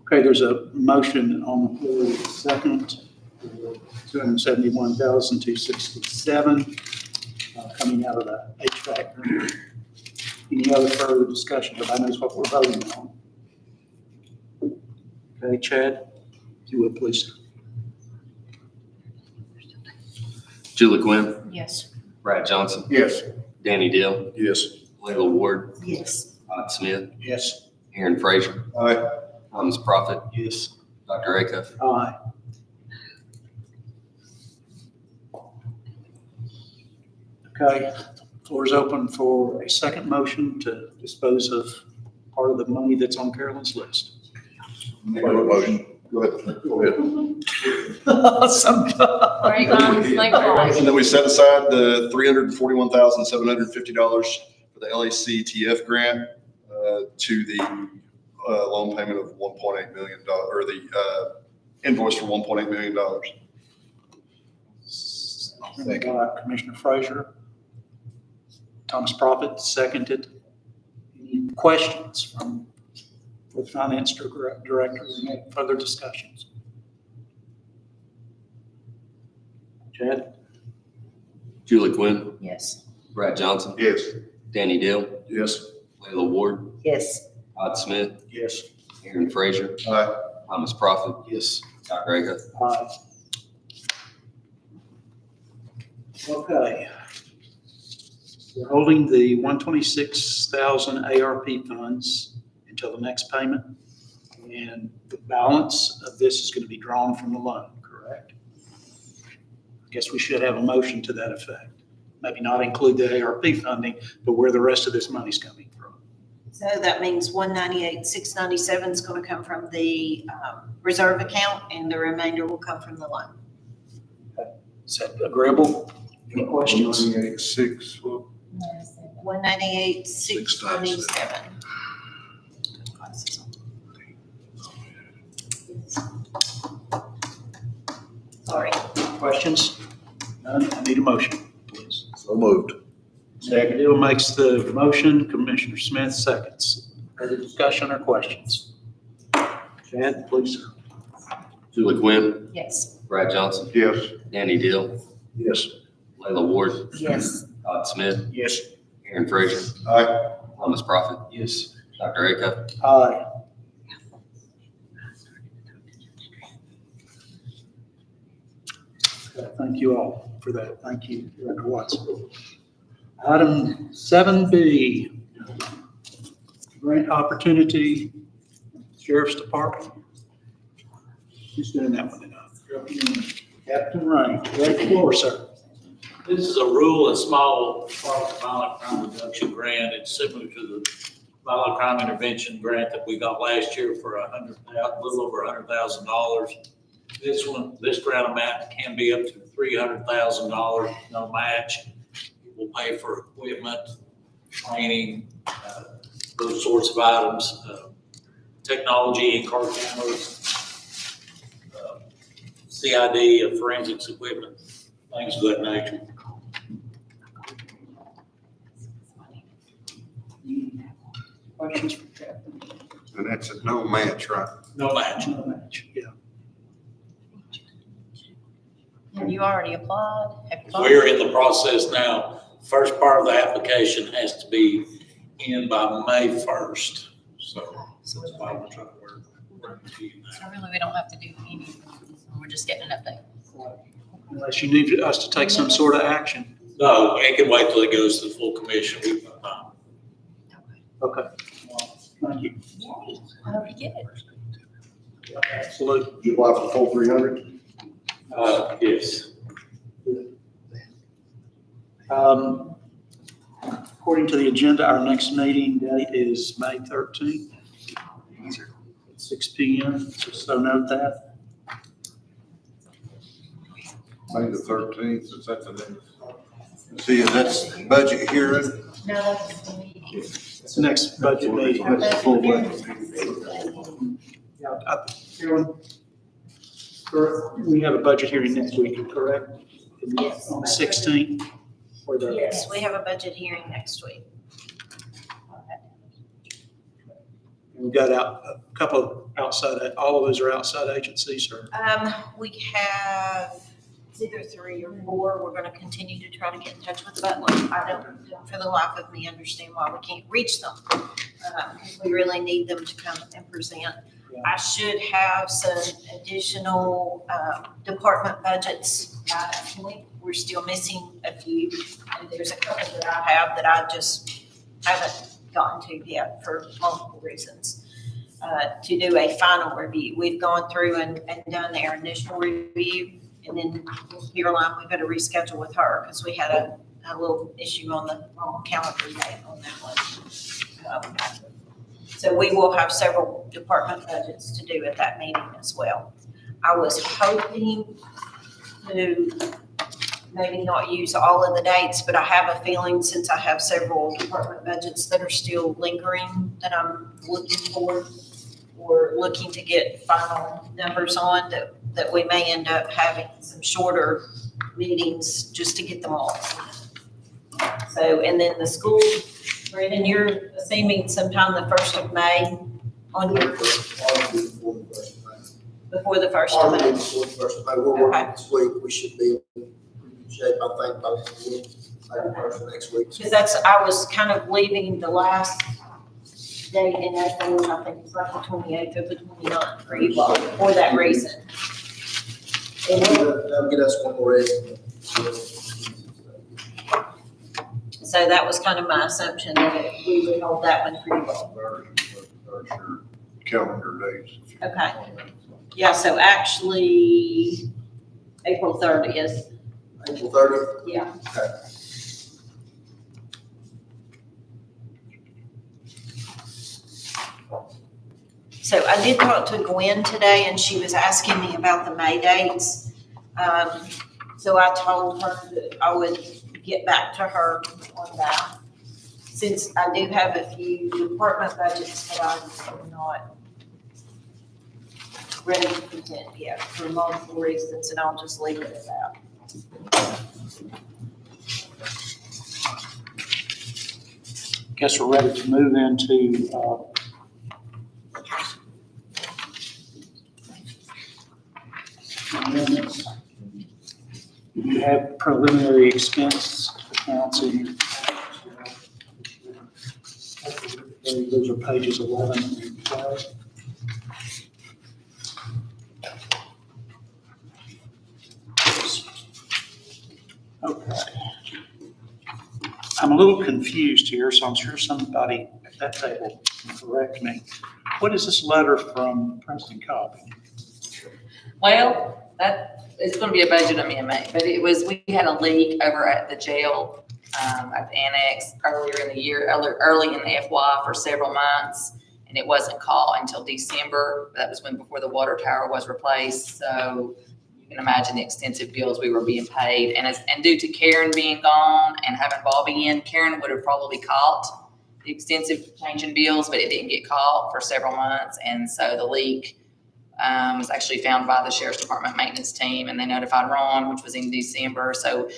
Okay, there's a motion on the floor, second, $271,267 coming out of the HVAC. Any other further discussion? Everybody knows what we're voting on. Okay, Chad, if you would, please. Julie Quinn, Yes. Brad Johnson, Yes. Danny Deal, Yes. Layla Ward, Yes. Todd Smith, Yes. Aaron Frazier, Aye. Thomas Prophet, Yes. Dr. Acuff. Aye. Okay, floor is open for a second motion to dispose of part of the money that's on Carolyn's list. Make a motion. Go ahead. Go ahead. Right, like what? And then we set aside the $341,750 for the LAC-TF grant to the loan payment of $1.8 million, or the invoice for $1.8 million. Commissioner Frazier. Thomas Prophet, seconded. Any questions from the finance director? Any further discussions? Chad? Julie Quinn, Yes. Brad Johnson, Yes. Danny Deal, Yes. Layla Ward, Yes. Todd Smith, Yes. Aaron Frazier, Aye. Thomas Prophet. Yes. Dr. Acuff. Aye. Okay. We're holding the 126,000 ARP funds until the next payment. And the balance of this is going to be drawn from the loan, correct? I guess we should have a motion to that effect. Maybe not include the ARP funding, but where the rest of this money's coming from. So that means 198,697 is going to come from the reserve account, and the remainder will come from the loan. Is that agreeable? Any questions? 28.6. 198,697. Sorry. Questions? None? I need a motion, please. So moved. Second, Deal makes the motion, Commissioner Smith seconds. Further discussion or questions? Chad, please. Julie Quinn, Yes. Brad Johnson, Yes. Danny Deal, Yes. Layla Ward, Yes. Todd Smith, Yes. Aaron Frazier, Aye. Thomas Prophet. Yes. Dr. Acuff. Aye. Okay, thank you all for that. Thank you, Director Watson. Item 7B, grant opportunity, Sheriff's Department. Who's doing that one tonight? Captain Rain, take the floor, sir. This is a rural and small violent crime reduction grant. It's similar to the violent crime intervention grant that we got last year for a little over $100,000. This grant amount can be up to $300,000, no match. It will pay for equipment, training, those sorts of items, technology and car cameras, CID, forensics equipment, things of that nature. Questions for Captain? And that's a no match, right? No match. No match, yeah. Have you already applied? Have you applied? We're in the process now. First part of the application has to be in by May 1st. So that's why we're trying to work to you now. So really, we don't have to do anything. We're just getting an update. Unless you need us to take some sort of action. No, it can wait till it goes to the full commission. We've got time. Okay. Thank you. I hope you get it. Absolutely. Did you apply for the full 300? Yes. According to the agenda, our next meeting date is May 13th, at 6 p.m. So note that. May the 13th, is that the day? See, that's budget hearing. No, that's the meeting. It's the next budget meeting. That's the full budget. Yeah, Carolyn, we have a budget hearing next week, correct? Yes. On the 16th? Or the, Yes, we have a budget hearing next week. we've got a couple of outside, all of those are outside agencies, or? We have, it's either 3 or 4. We're going to continue to try to get in touch with the Butler. I don't, for the life of me, understand why we can't reach them. We really need them to come and present. I should have some additional department budgets by that point. We're still missing a few, and there's a couple that I have that I just haven't gotten to yet for multiple reasons, to do a final review. We've gone through and done our initial review, and then Caroline, we've got to reschedule with her because we had a little issue on the wrong calendar date on that one. So we will have several department budgets to do at that meeting as well. I was hoping to maybe not use all of the dates, but I have a feeling since I have several department budgets that are still lingering that I'm looking for or looking to get final numbers on, that we may end up having some shorter meetings just to get them all. So, and then the school, Brandon, you're assuming sometime the 1st of May on your, before the 1st of May. Before the 1st of May, we're working this week, we should be in pretty good shape, I think, by the week, maybe first of next week. Because I was kind of leaving the last date in that thing, I think it's like the 28th or the 29th for you all, for that reason. And That'll get us one more estimate. so that was kind of my assumption that we would hold that one pretty well. There's your calendar dates. Okay. Yeah, so actually, April 30th. April 30th? Yeah. Okay. So I did talk to Gwen today, and she was asking me about the May dates. So I told her that I would get back to her on that, since I do have a few department budgets that I'm not ready to present yet for multiple reasons, and I'll just leave it at that. Guess we're ready to move into, amendments. You have preliminary expense accounts in your. Those are pages 11 and 12. Okay. I'm a little confused here, so I'm sure somebody at that table can correct me. What is this letter from Princeton Copy? Well, that is going to be a budget amendment, but we had a leak over at the jail, at the annex earlier in the year, early in the FY for several months, and it wasn't caught until December. That was before the water tower was replaced. So you can imagine the extensive bills we were being paid. And due to Karen being gone and having Bobby in, Karen would have probably caught the extensive change in bills, but it didn't get caught for several months. And so the leak was actually found by the Sheriff's Department maintenance team, and they notified Ron, which was in December. So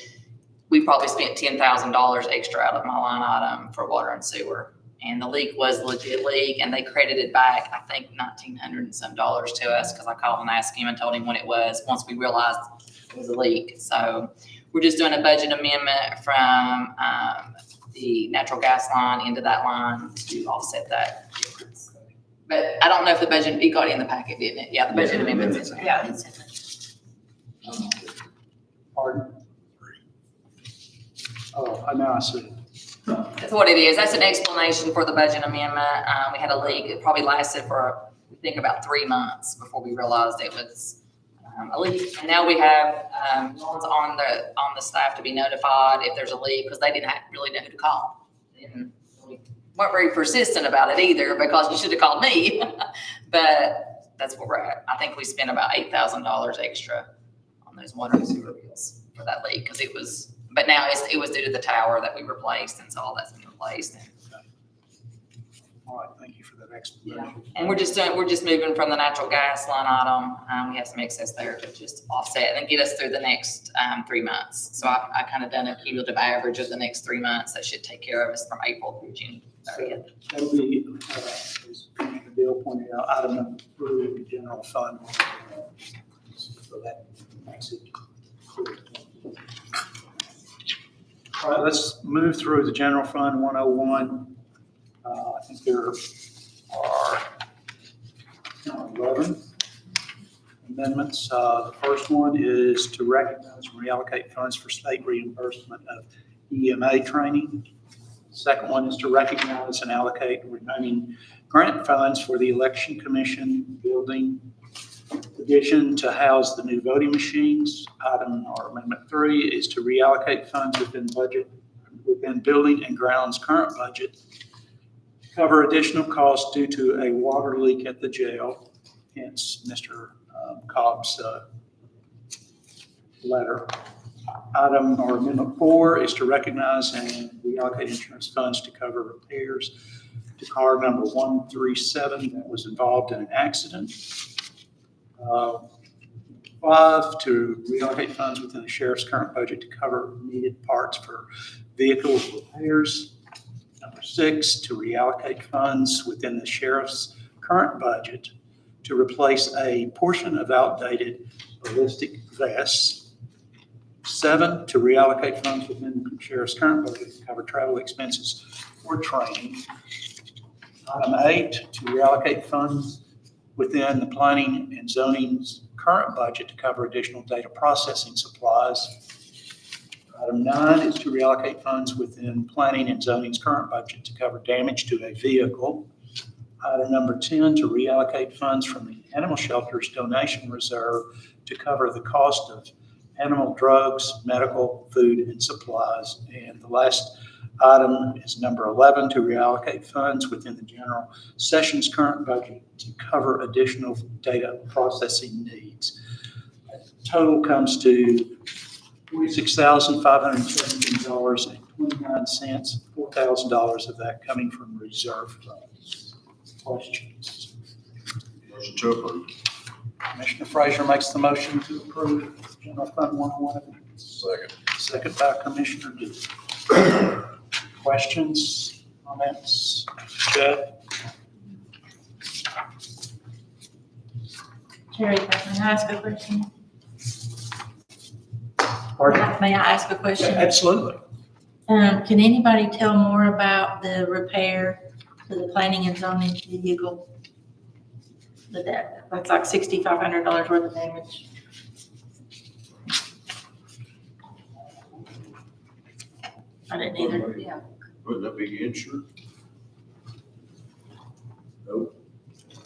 we probably spent $10,000 extra out of my line item for water and sewer. And the leak was a legit leak, and they credited back, I think, $1,900 and some dollars to us, because I called and asked him and told him what it was once we realized it was a leak. So we're just doing a budget amendment from the natural gas line into that line to offset that difference. But I don't know if the budget, it got in the packet, didn't it? Yeah, the budget amendment's in there. Yeah, it's in there. Pardon? Oh, I know, I see. That's what it is. That's an explanation for the budget amendment. We had a leak. It probably lasted for, I think, about 3 months before we realized it was a leak. And now we have ones on the staff to be notified if there's a leak, because they didn't really know who to call. And we weren't very persistent about it either, because you should have called me. But that's where we're at. I think we spent about $8,000 extra on those water and sewer bills for that leak, because it was. But now it was due to the tower that we replaced, and so all that's been replaced. All right, thank you for that explanation. And we're just moving from the natural gas line item. We have some excess there to just offset and get us through the next 3 months. So I kind of done a cumulative average of the next 3 months that should take care of us from April through June 30th. That'll be, as Commissioner Bill pointed out, item number 3, the general fund. So that makes it clear. All right, let's move through the general fund 101. I think there are 11 amendments. The first one is to recognize and reallocate funds for state reimbursement of EMA training. Second one is to recognize and allocate remaining grant funds for the election commission building addition to house the new voting machines. Item or amendment 3 is to reallocate funds within building and grounds current budget to cover additional costs due to a water leak at the jail, hence Mr. Cobb's letter. Item or amendment 4 is to recognize and reallocate insurance funds to cover repairs to car number 137 that was involved in an accident. 5, to reallocate funds within the sheriff's current budget to cover needed parts for vehicle repairs. Number 6, to reallocate funds within the sheriff's current budget to replace a portion of outdated ballistic vests. 7, to reallocate funds within the sheriff's current budget to cover travel expenses for training. Item 8, to reallocate funds within the planning and zoning's current budget to cover additional data processing supplies. Item 9 is to reallocate funds within planning and zoning's current budget to cover damage to a vehicle. Item number 10, to reallocate funds from the animal shelter's donation reserve to cover the cost of animal drugs, medical, food, and supplies. And the last item is number 11, to reallocate funds within the general session's current budget to cover additional data processing needs. Total comes to $46,517.29, $4,000 of that coming from reserve funds. Questions? Motion to approve. Commissioner Frazier makes the motion to approve General Fund 101. Second. Second by Commissioner Dew. Questions, comments? Good. Terry, may I ask a question? Pardon? May I ask a question? Absolutely. Can anybody tell more about the repair to the planning and zoning vehicle? That's like $6,500 worth of damage. I didn't either. Yeah. Wouldn't that be insured? Nope.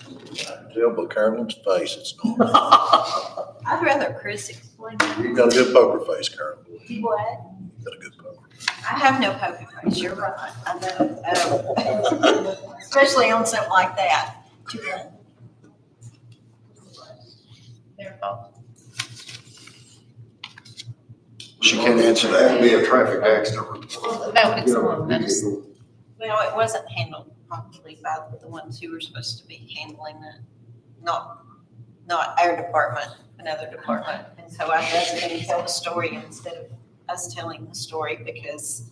I can tell by Carolyn's face it's not. I'd rather Chris explain that. You got a good poker face, Carolyn. What? You got a good poker. I have no poker face, you're right, I know. Especially on something like that. Their fault. She can't answer that. It'd be a traffic accident. No, it's not. That's- Well, it wasn't handled properly by the ones who were supposed to be handling it, not our department, another department. And so I just going to tell the story instead of us telling the story because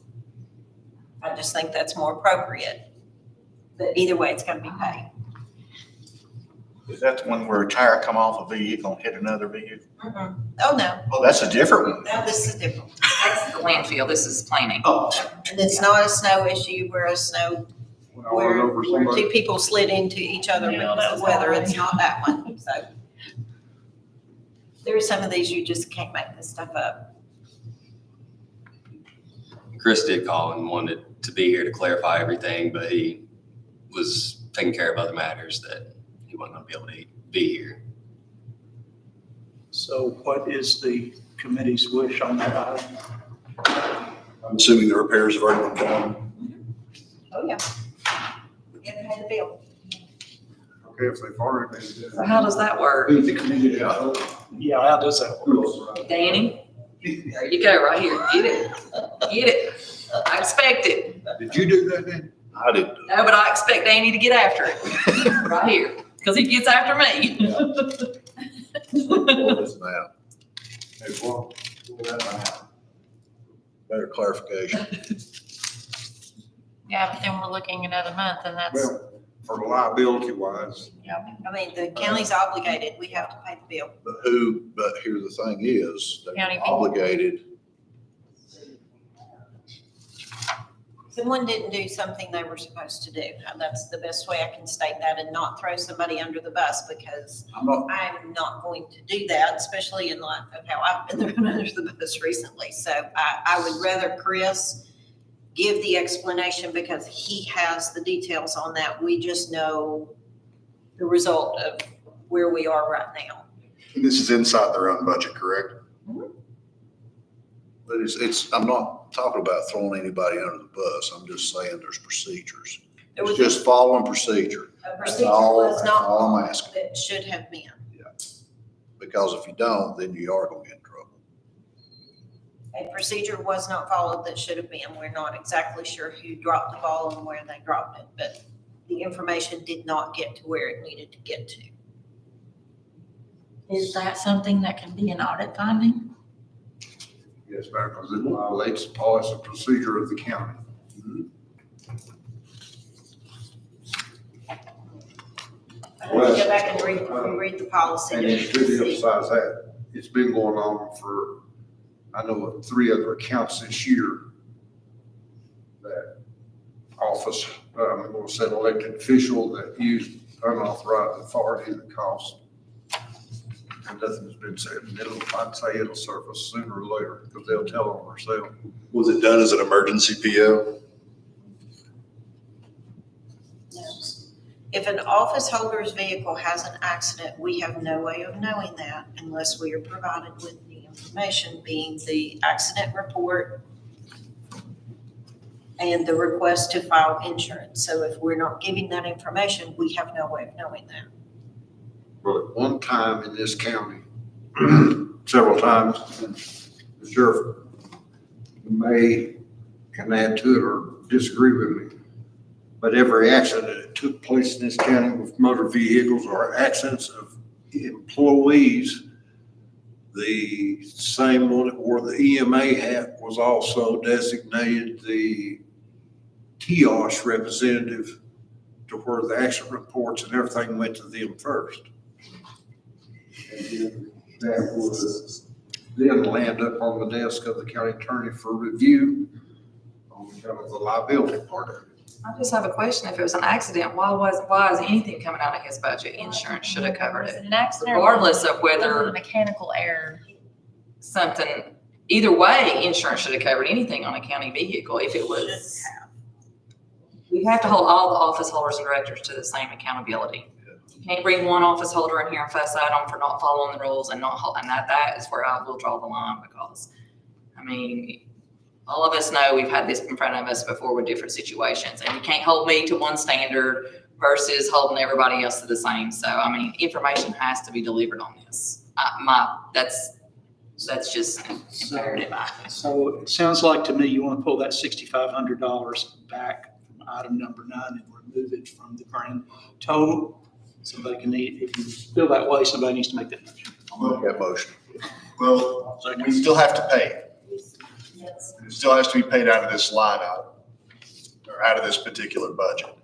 I just think that's more appropriate. But either way, it's going to be paid. Is that the one where a tire come off a vehicle and hit another vehicle? Oh, no, Oh, that's a different one. no, this is different. That's the landfill, this is planning. Oh. And it's not a snow issue where where two people slid into each other Yeah, because that of was weather. all It's not that one, so. There are some of these you just can't make this stuff up. Chris did call and wanted to be here to clarify everything, but he was taking care of other matters that he wasn't going to be able to be here. So what is the committee's wish on that item? I'm assuming the repairs have already been done. Oh, yeah. Get to pay the bill. Okay, if they've already been. So how does that work? The committee, yeah, how does that work? Danny, there you go, right here, get it, get it. I expect it. Did you do that then? I didn't do No, but I expect Danny to get after it, right here, because he gets after me. this now. Hey, well, Better clarification. Yeah, but then we're looking another month and that's, well, for liability wise, I mean, the county's obligated. We have to pay the bill. But here the thing is, they're County fee. obligated. Someone didn't do something they were supposed to do. And that's the best way I can state that and not throw somebody under the bus because I'm not, I'm not going to do that, especially in light of how I've been thrown under the bus recently. So I would rather Chris give the explanation because he has the details on that. We just know the result of where we are right now. This is inside their own budget, correct? But I'm not talking about throwing anybody under the bus. I'm just saying there's procedures. There It's was just following procedure. a That's procedure all, was that's not all I'm followed asking. that should have been. Because if you don't, then you are gonna get in trouble. A procedure was not followed that should have been. We're not exactly sure who dropped the ball and where they dropped it, but the information did not get to where it needed to get to. Is that something that can be an audit finding? Yes, ma'am, because it violates the policy and procedure of the county. I have to go back and reread the policy. And to it's good to see. emphasize that. It's been going on for, I know, of 3 other accounts this year. That office, I'm going to say elected official that used unauthorized authority that cost. And nothing's been said, and I'd say it'll surface sooner or later, because they'll tell on themselves. Was it done as an emergency PO? If an office holder's vehicle has an accident, we have no way of knowing that unless we are provided with the information, being the accident report and the request to file insurance. So if we're not giving that information, we have no way of knowing that. Well, at one time in this county, several times, and the sheriff may can add to it or disagree with me, but every accident that took place in this county with motor vehicles or accidents of employees, the same one where the EMA hat was also designated the TIOS representative to where the accident reports and everything went to them first. And then that would then land up on the desk of the county attorney for review on kind of the liability part of it. I just have a question. If it was an accident, why is anything coming out of his budget? Insurance should have covered Was it, an accident? regardless of Was it a whether mechanical error? something, either way, insurance should have covered anything on a county vehicle if it was. We have to hold all the office holders and directors to the same accountability. You can't bring one office holder in here and fuss at them for not following the rules and and that is where I will draw the line because, I mean, all of us know we've had this in front of us before with different situations and you can't hold me to one standard versus holding everybody else to the same. So, I mean, information has to be delivered on this. That's just imperative. So it sounds like to me you want to pull that $6,500 back from item number 9 and remove it from the grand total. Somebody can, if you feel that way, somebody needs to make that motion. I'll make that motion. Well, we still have to pay it. It still has to be paid out of this line item, or out of this particular budget.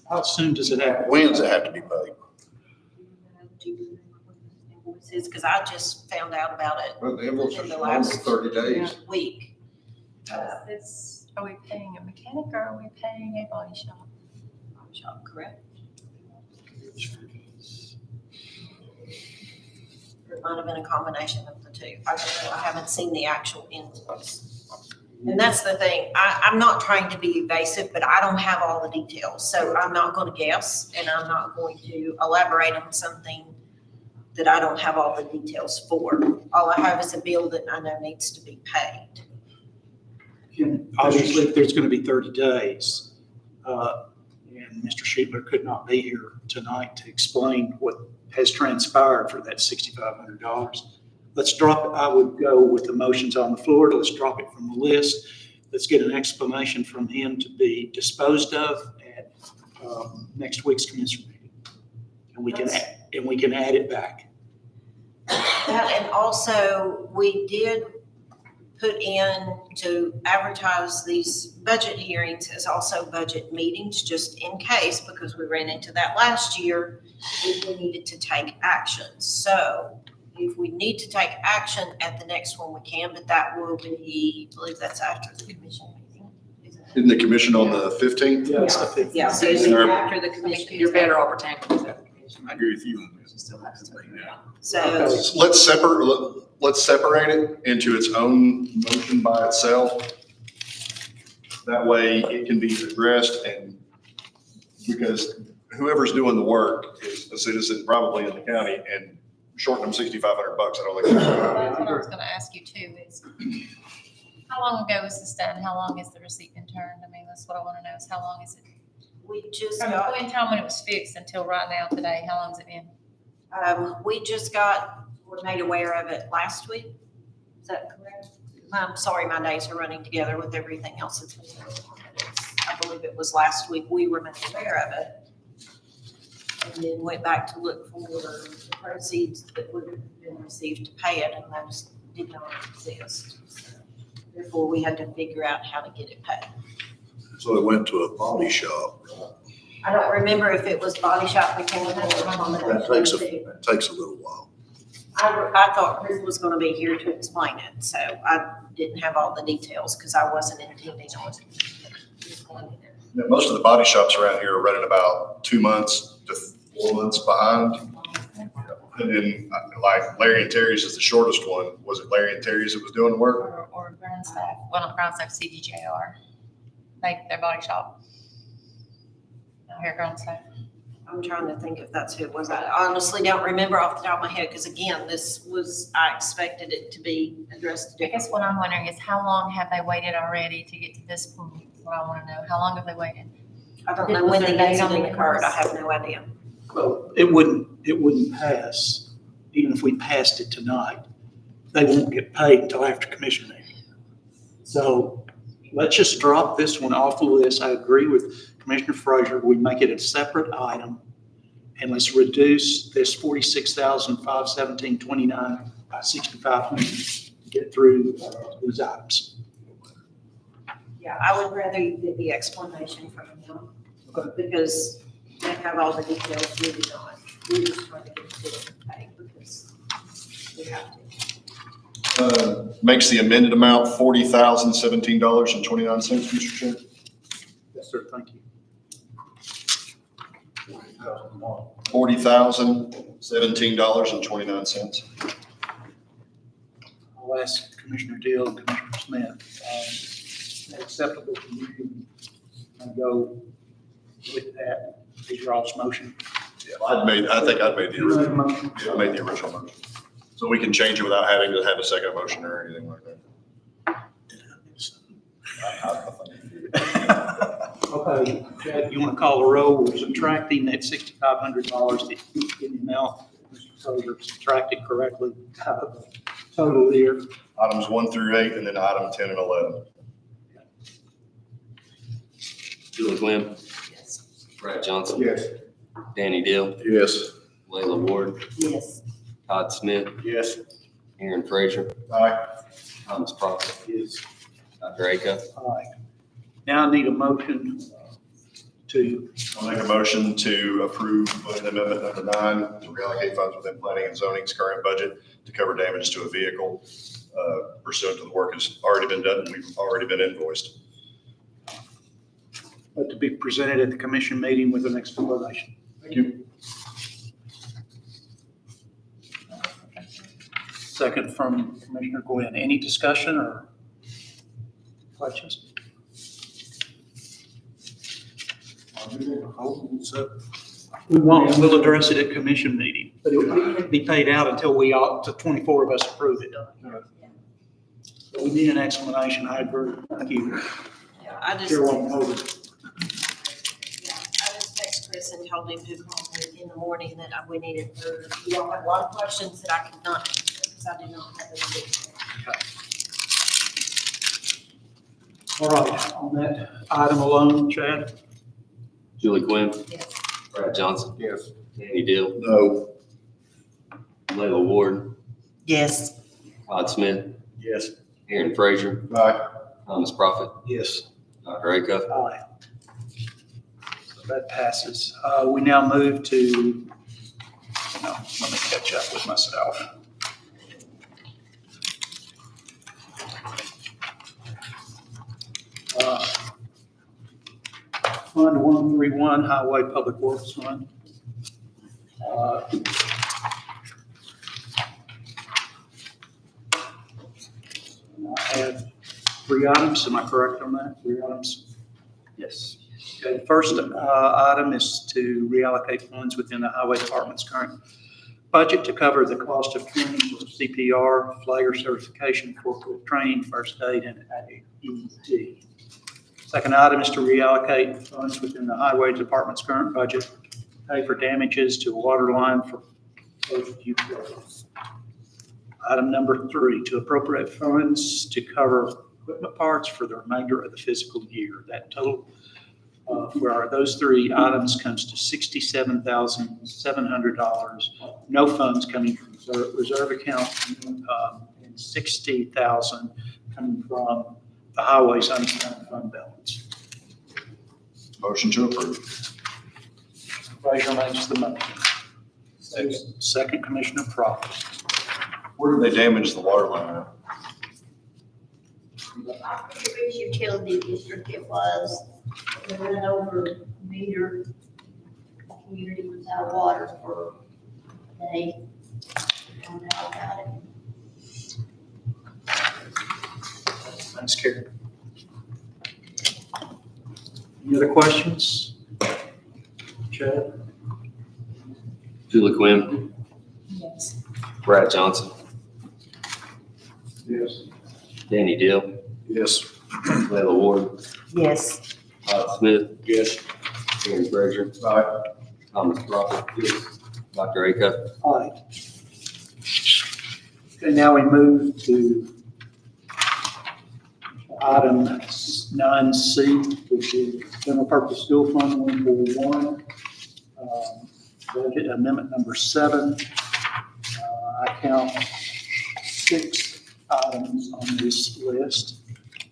How soon does it happen? When does it have to be paid? Because I just found out about it Well, the invoice in is the over last 30 days. week. Are we paying a mechanic or are we paying a body shop? Shop, correct? It might have been a combination of the two. I don't know. I haven't seen the actual invoice. And that's the thing. I'm not trying to be evasive, but I don't have all the details. So I'm not going to guess and I'm not going to elaborate on something that I don't have all the details for. All I have is a bill that I know needs to be paid. Obviously, if there's going to be 30 days, and Mr. Schiedler could not be here tonight to explain what has transpired for that $6,500. Let's drop it. I would go with the motions on the floor. Let's drop it from the list. Let's get an explanation from him to be disposed of at next week's commissioner meeting. And we can add it back. That, and also, we did put in to advertise these budget hearings as also budget meetings, just in case, because we ran into that last year, if we needed to take action. So if we need to take action at the next one, we can, but that will be, I believe that's after the commission meeting. Isn't the commission on the 15th? Yeah, it's the 15th. Yeah, so it's after the commission. You're better off retaining it. I agree with you on this. So, Let's separate it into its own motion by itself. That way it can be addressed, and because whoever's doing the work is a citizen probably in the county, and shorting them $6,500, I don't think. That's what I was gonna ask you too, is how long ago was this done? How long has the receipt been turned? I mean, that's what I wanna know, is how long is it? We just From the got, point in time when it was fixed until right now today, how long's it been? we just were made aware of it last week. Is that correct? I'm sorry, my days are running together with everything else that's been going on. I believe it was last week we were made aware of it. And then went back to look for the proceeds that would have been received to pay it, and those did not exist. Therefore, we had to figure out how to get it paid. So it went to a body shop. I don't remember if it was body shop mechanical or combination. That takes a little while. I thought Chris was gonna be here to explain it, so I didn't have all the details because I wasn't intending on explaining it. Yeah, most of the body shops around here are running about 2 months to 4 months behind. And then like Larry and Terry's is the shortest one. Was it Larry and Terry's that was doing the work? Or ground staff, well, not ground staff, CDJR, their body shop. Out here, ground staff. I'm trying to think if that's who it was. I honestly don't remember off the top of my head, because again, I expected it to be addressed. I guess what I'm wondering is how long have they waited already to get to this point? What I wanna know, how long have they waited? I don't know Was when there the a date on incident the occurred. I invoice? have no idea. Well, it wouldn't pass, even if we passed it tonight. They won't get paid until after commission meeting. So let's just drop this one off the list. I agree with Commissioner Frazier. We make it a separate item, and let's reduce this 46,517.29 by 6,500 to get through these items. Yeah, I would rather you get the explanation from them, because they have all the details we do not. We just trying to get it paid because we have to. Makes the amended amount $40,017.29, Mr. Chair. Yes, sir, thank you. $40,017.29. I'll ask Commissioner Deal and Commissioner Smith, acceptable to you, and go with that, is your all's motion. Yeah, I think I'd made the original. Motion. Yeah, I made the original motion. So we can change it without having to have a second motion or anything like that. Okay, Chad, you want to call the roll? We're subtracting that $6,500 that in the amount, so you're subtracted correctly out of the total here. Items 1 through 8, and then item 10 and 11. Julie Gwynn. Yes. Brad Johnson. Yes. Danny Deal. Yes. Layla Ward. Yes. Todd Smith. Yes. Aaron Frazier. Aye. Thomas Prophet. Yes. Dr. Acuff. Aye. Now I need a motion to, I'll make a motion to approve budget amendment number 9 to reallocate funds within planning and zoning's current budget to cover damage to a vehicle pursuant to the work has already been done and we've already been invoiced. to be presented at the commission meeting with an explanation. Thank you. Second from Commissioner Gwynn. Any discussion or questions? We won't, we'll address it at commission meeting, but it won't be paid out until the 24 of us approve it. So we need an explanation, I agree. Thank you. Yeah, I just. Chairwoman Holden. Yeah, I just texted Chris and told him to call me in the morning that we needed, you all have a lot of questions that I could not answer because I did not have them. All right, on that item alone, Chad? Julie Gwynn. Yes. Brad Johnson. Yes. Danny Deal. No. Layla Ward. Yes. Todd Smith. Yes. Aaron Frazier. Aye. Thomas Prophet. Yes. Dr. Acuff. Aye. So that passes. We now move to, no, let me catch up with myself. Fund 131, Highway Public Works Fund. I have 3 items, am I correct on that? 3 items? Yes. Okay, the first item is to reallocate funds within the Highway Department's current budget to cover the cost of training for CPR, flagger certification, forklift training, first aid, and AET. Second item is to reallocate funds within the Highway Department's current budget to pay for damages to a water line for post-utilities. Item number 3, to appropriate funds to cover equipment parts for the remainder of the fiscal year. That total for those 3 items comes to $67,700. No funds coming from reserve account, and $60,000 coming from the highways unassigned fund balance. Motion to approve. Frazier makes the motion. Second, Commissioner Crawford. Where did they damage the water line at? Which utility district it was, they ran over a meter, the community without water for a day. Found out about it. Thanks, Karen. Any other questions? Chad? Julie Quinn, Yes. Brad Johnson, Yes. Danny Deal, Yes. Layla Ward, Yes. Todd Smith, Yes. Aaron Frazier, Aye. Thomas Crawford, Dr. Acuff. Aye. Okay, now we move to item 9C, which is general purpose school fund 141. Budget amendment number 7. I count 6 items on this list.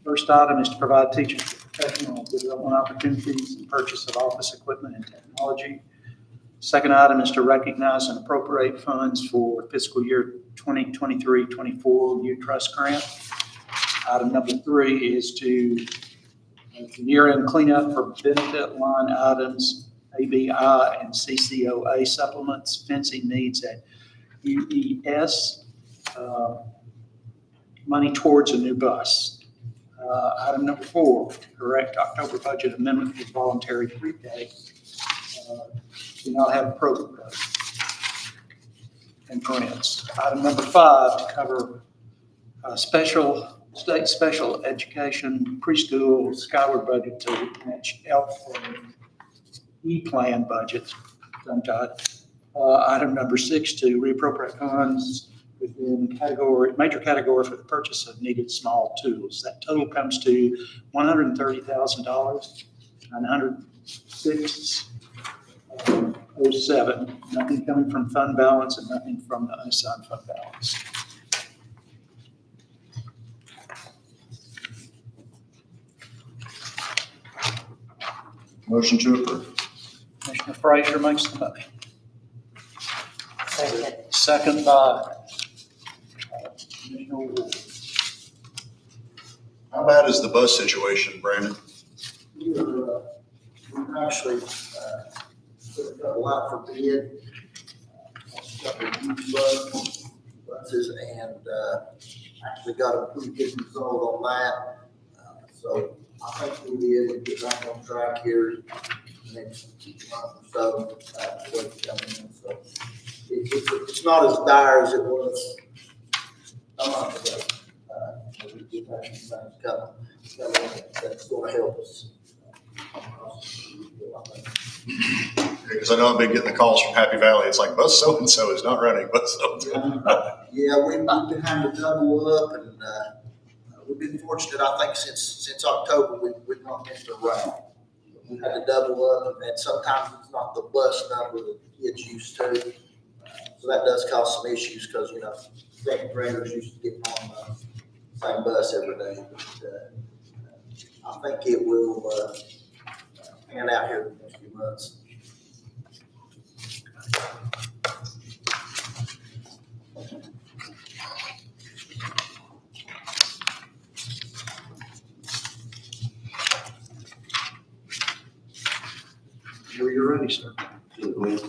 First item is to provide teachers with professional development opportunities and purchase of office equipment and technology. Second item is to recognize and appropriate funds for fiscal year 2023-24 U Trust grant. Item number 3 is to year-end cleanup for benefit line items, ABI and CCOA supplements, fencing needs at UES, money towards a new bus. Item number 4, correct October budget amendment for voluntary pre-K. Do not have a program code in parentheses. Item number 5, to cover state special education preschool Skyward budget to match ELF E-plan budgets. Item number 6, to reappropriate funds within major category for the purchase of needed small tools. That total comes to $130,000, 906.07. Nothing coming from fund balance and nothing from the unassigned fund balance. Motion to approve. Commissioner Frazier makes the motion. Second by Commissioner Ward. How bad is the bus situation, Brandon? We've actually, put a lot for bid. Couple of used buses and, actually got a pretty good result on that. So I think we'll be able to get back on track here next month or so, what's coming in. So it's not as dire as it was a month ago. We get back some things coming, that's gonna help us. Because I know I've been getting the calls from Happy Valley. It's like bus so-and-so is not running, bus so-and-so. Yeah, we've been having to double up and, we've been fortunate, I think, since October, we've not missed a round. We had to double up and sometimes it's not the bus number that kids used to. So that does cause some issues because, second graders used to get on the same bus every day. But, I think it will, pan out here in the next few months. You're ready, sir. Julie Quinn,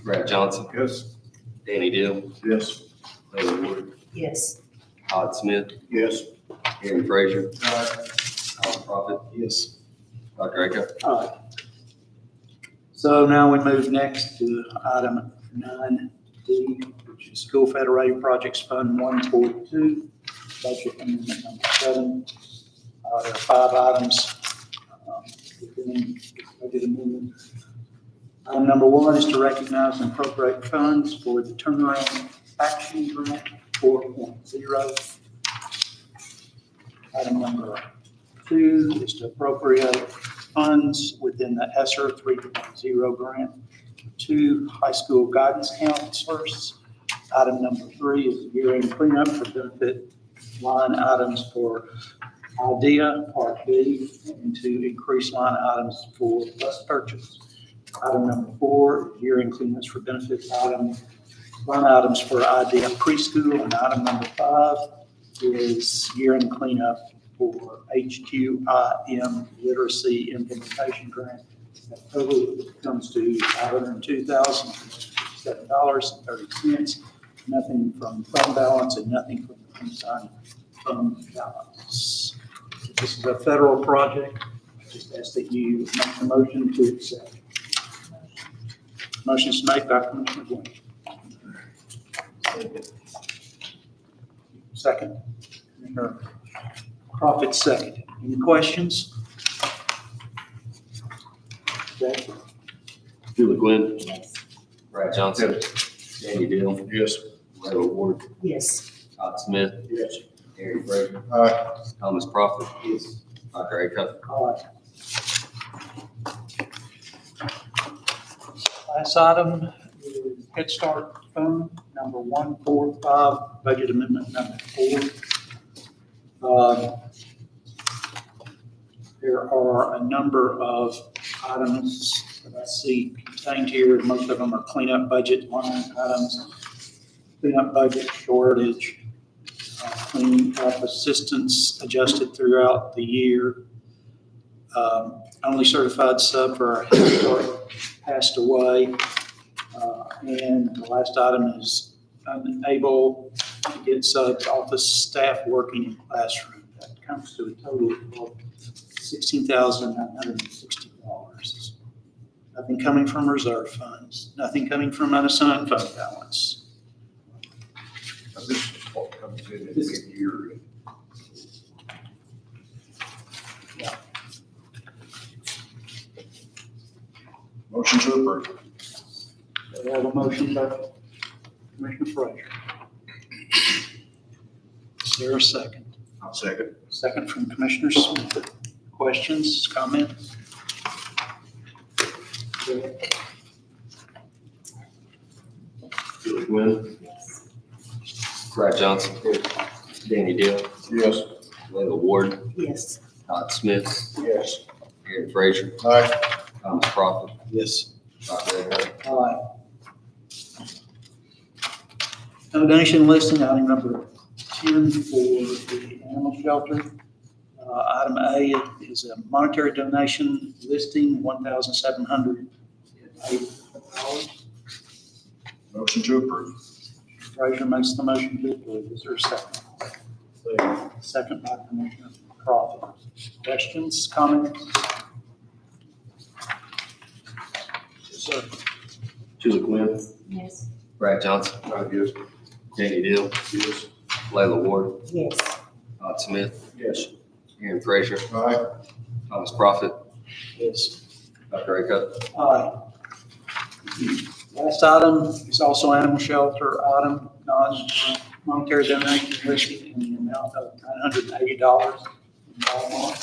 Brad Johnson, Yes. Danny Deal, Yes. Layla Ward, Yes. Todd Smith, Yes. Aaron Frazier. Alan Prophet. Yes. Dr. Acuff. All right. So now we move next to item 9D, which is School Federated Projects Fund 142, budget amendment number 7. There are 5 items within this budget amendment. Item number 1 is to recognize and appropriate funds for the turnaround action grant 4.0. Item number 2 is to appropriate funds within the ESSER 3.0 grant to high school guidance counselors. Item number 3 is year-end cleanup for benefit line items for IDEA Part B and to increase line items for bus purchase. Item number 4, year-end cleanups for benefit line items for IDEA preschool. And item number 5 is year-end cleanup for HQIM literacy implementation grant. That total comes to $502,007.30. Nothing from fund balance and nothing from the unassigned fund balance. This is a federal project. I just ask that you make the motion to accept. Motion is made by Commissioner Gwen. Second. Commissioner Prophet, second. Any questions? Jack? Julie Gwynn. Yes. Brad Johnson. Danny Deal. Yes. Layla Ward. Yes. Todd Smith. Yes. Aaron Frazier. Aye. Thomas Prophet. Dr. Acuff. Aye. Last item is Head Start Fund number 145, budget amendment number 4. There are a number of items that I see contained here. Most of them are cleanup budget line items, cleanup budget shortage, cleanup assistance adjusted throughout the year. Only certified sub for our Head Start passed away. And the last item is unable to get subs office staff working in classroom. That comes to a total of $16,960. Nothing coming from reserve funds, nothing coming from unassigned fund balance. Now, this is what comes in at mid-year. Motion to approve. We have a motion by Commissioner Frazier. Is there a second? I'll second. Second from Commissioner Smith. Questions, comments? Julie Gwynn. Brad Johnson. Danny Deal. Yes. Layla Ward. Yes. Todd Smith. Yes. Aaron Frazier. Aye. Thomas Prophet. Yes. Dr. Acuff. Aye. Donation listing, item number 10 for the animal shelter. Item A is a monetary donation listing, $1,708. Motion to approve. Frazier makes the motion to approve. Is there a second? Second by Commissioner Crawford. Questions, comments? Yes, sir. Julie Gwynn. Yes. Brad Johnson. Yes. Danny Deal. Yes. Layla Ward. Yes. Todd Smith. Yes. Aaron Frazier. Aye. Thomas Prophet. Yes. Dr. Acuff. Aye. Last item is also animal shelter item, non-monetary donation listed in the amount of $980 in Walmart.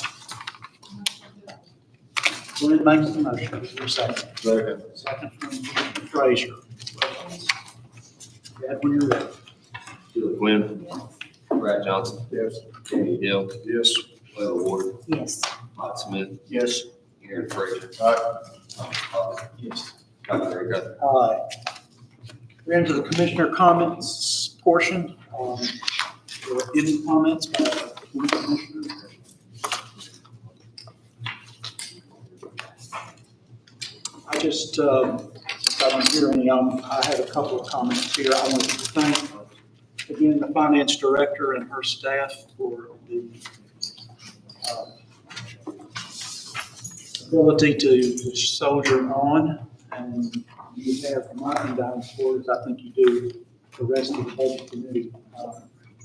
Glenn makes the motion. Is there a second? Second. Second from Commissioner Frazier. Dad, when you're ready. Julie Gwynn. Brad Johnson. Yes. Danny Deal. Yes. Layla Ward. Yes. Todd Smith. Yes. Aaron Frazier. Aye. Thomas Prophet. Yes. Dr. Acuff. Aye. We're into the commissioner comments portion. There are any comments by any commissioner? I just, since I don't hear any, I have a couple of comments here. I want to thank again, the finance director and her staff for the ability to soldier on. And you have my condolences for it, as I think you do the rest of the budget committee.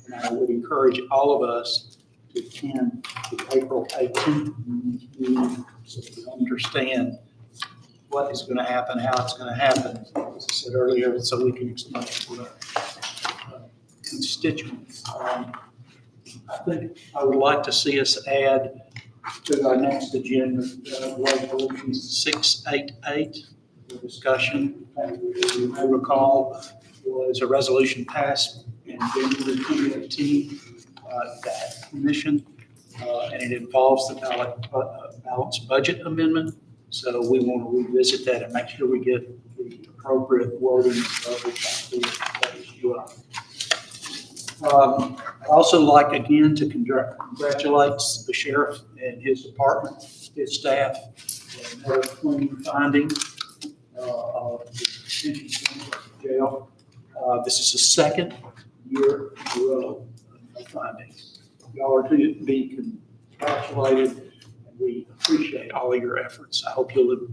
And I would encourage all of us to attend the April 18th, so we understand what is going to happen, how it's going to happen, as I said earlier, so we can explain to our constituents. I think I would like to see us add to our next agenda, resolution 688, the discussion, as you may recall, was a resolution passed in January 2018, that commission, and it involves the balanced budget amendment. So we want to revisit that and make sure we get the appropriate wording that is due. I'd also like again to congratulate the sheriff and his department, his staff, and their clean finding of the detention center jail. This is the second year in a row of findings. Y'all are to be congratulated, and we appreciate all of your efforts. I hope you'll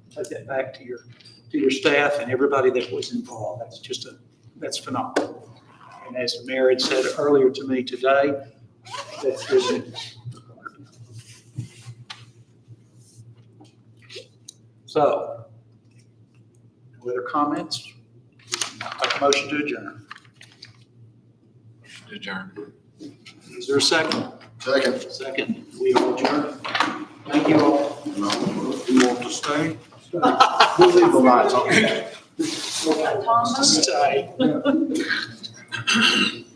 take that back to your staff and everybody that was involved. That's phenomenal. And as the mayor had said earlier to me today, that's good news. So, no other comments? Make a motion to adjourn. Adjourn. Is there a second? Second. Second. We all adjourn. Thank you all. You want to stay? We'll leave the lights on. Stay.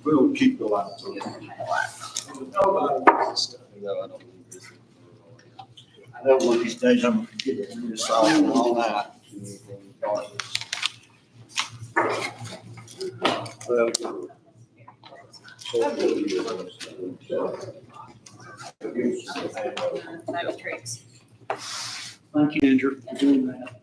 We'll keep the lights on. I know one of these days I'm gonna get it in this all night. Thank you, Andrew, for doing that.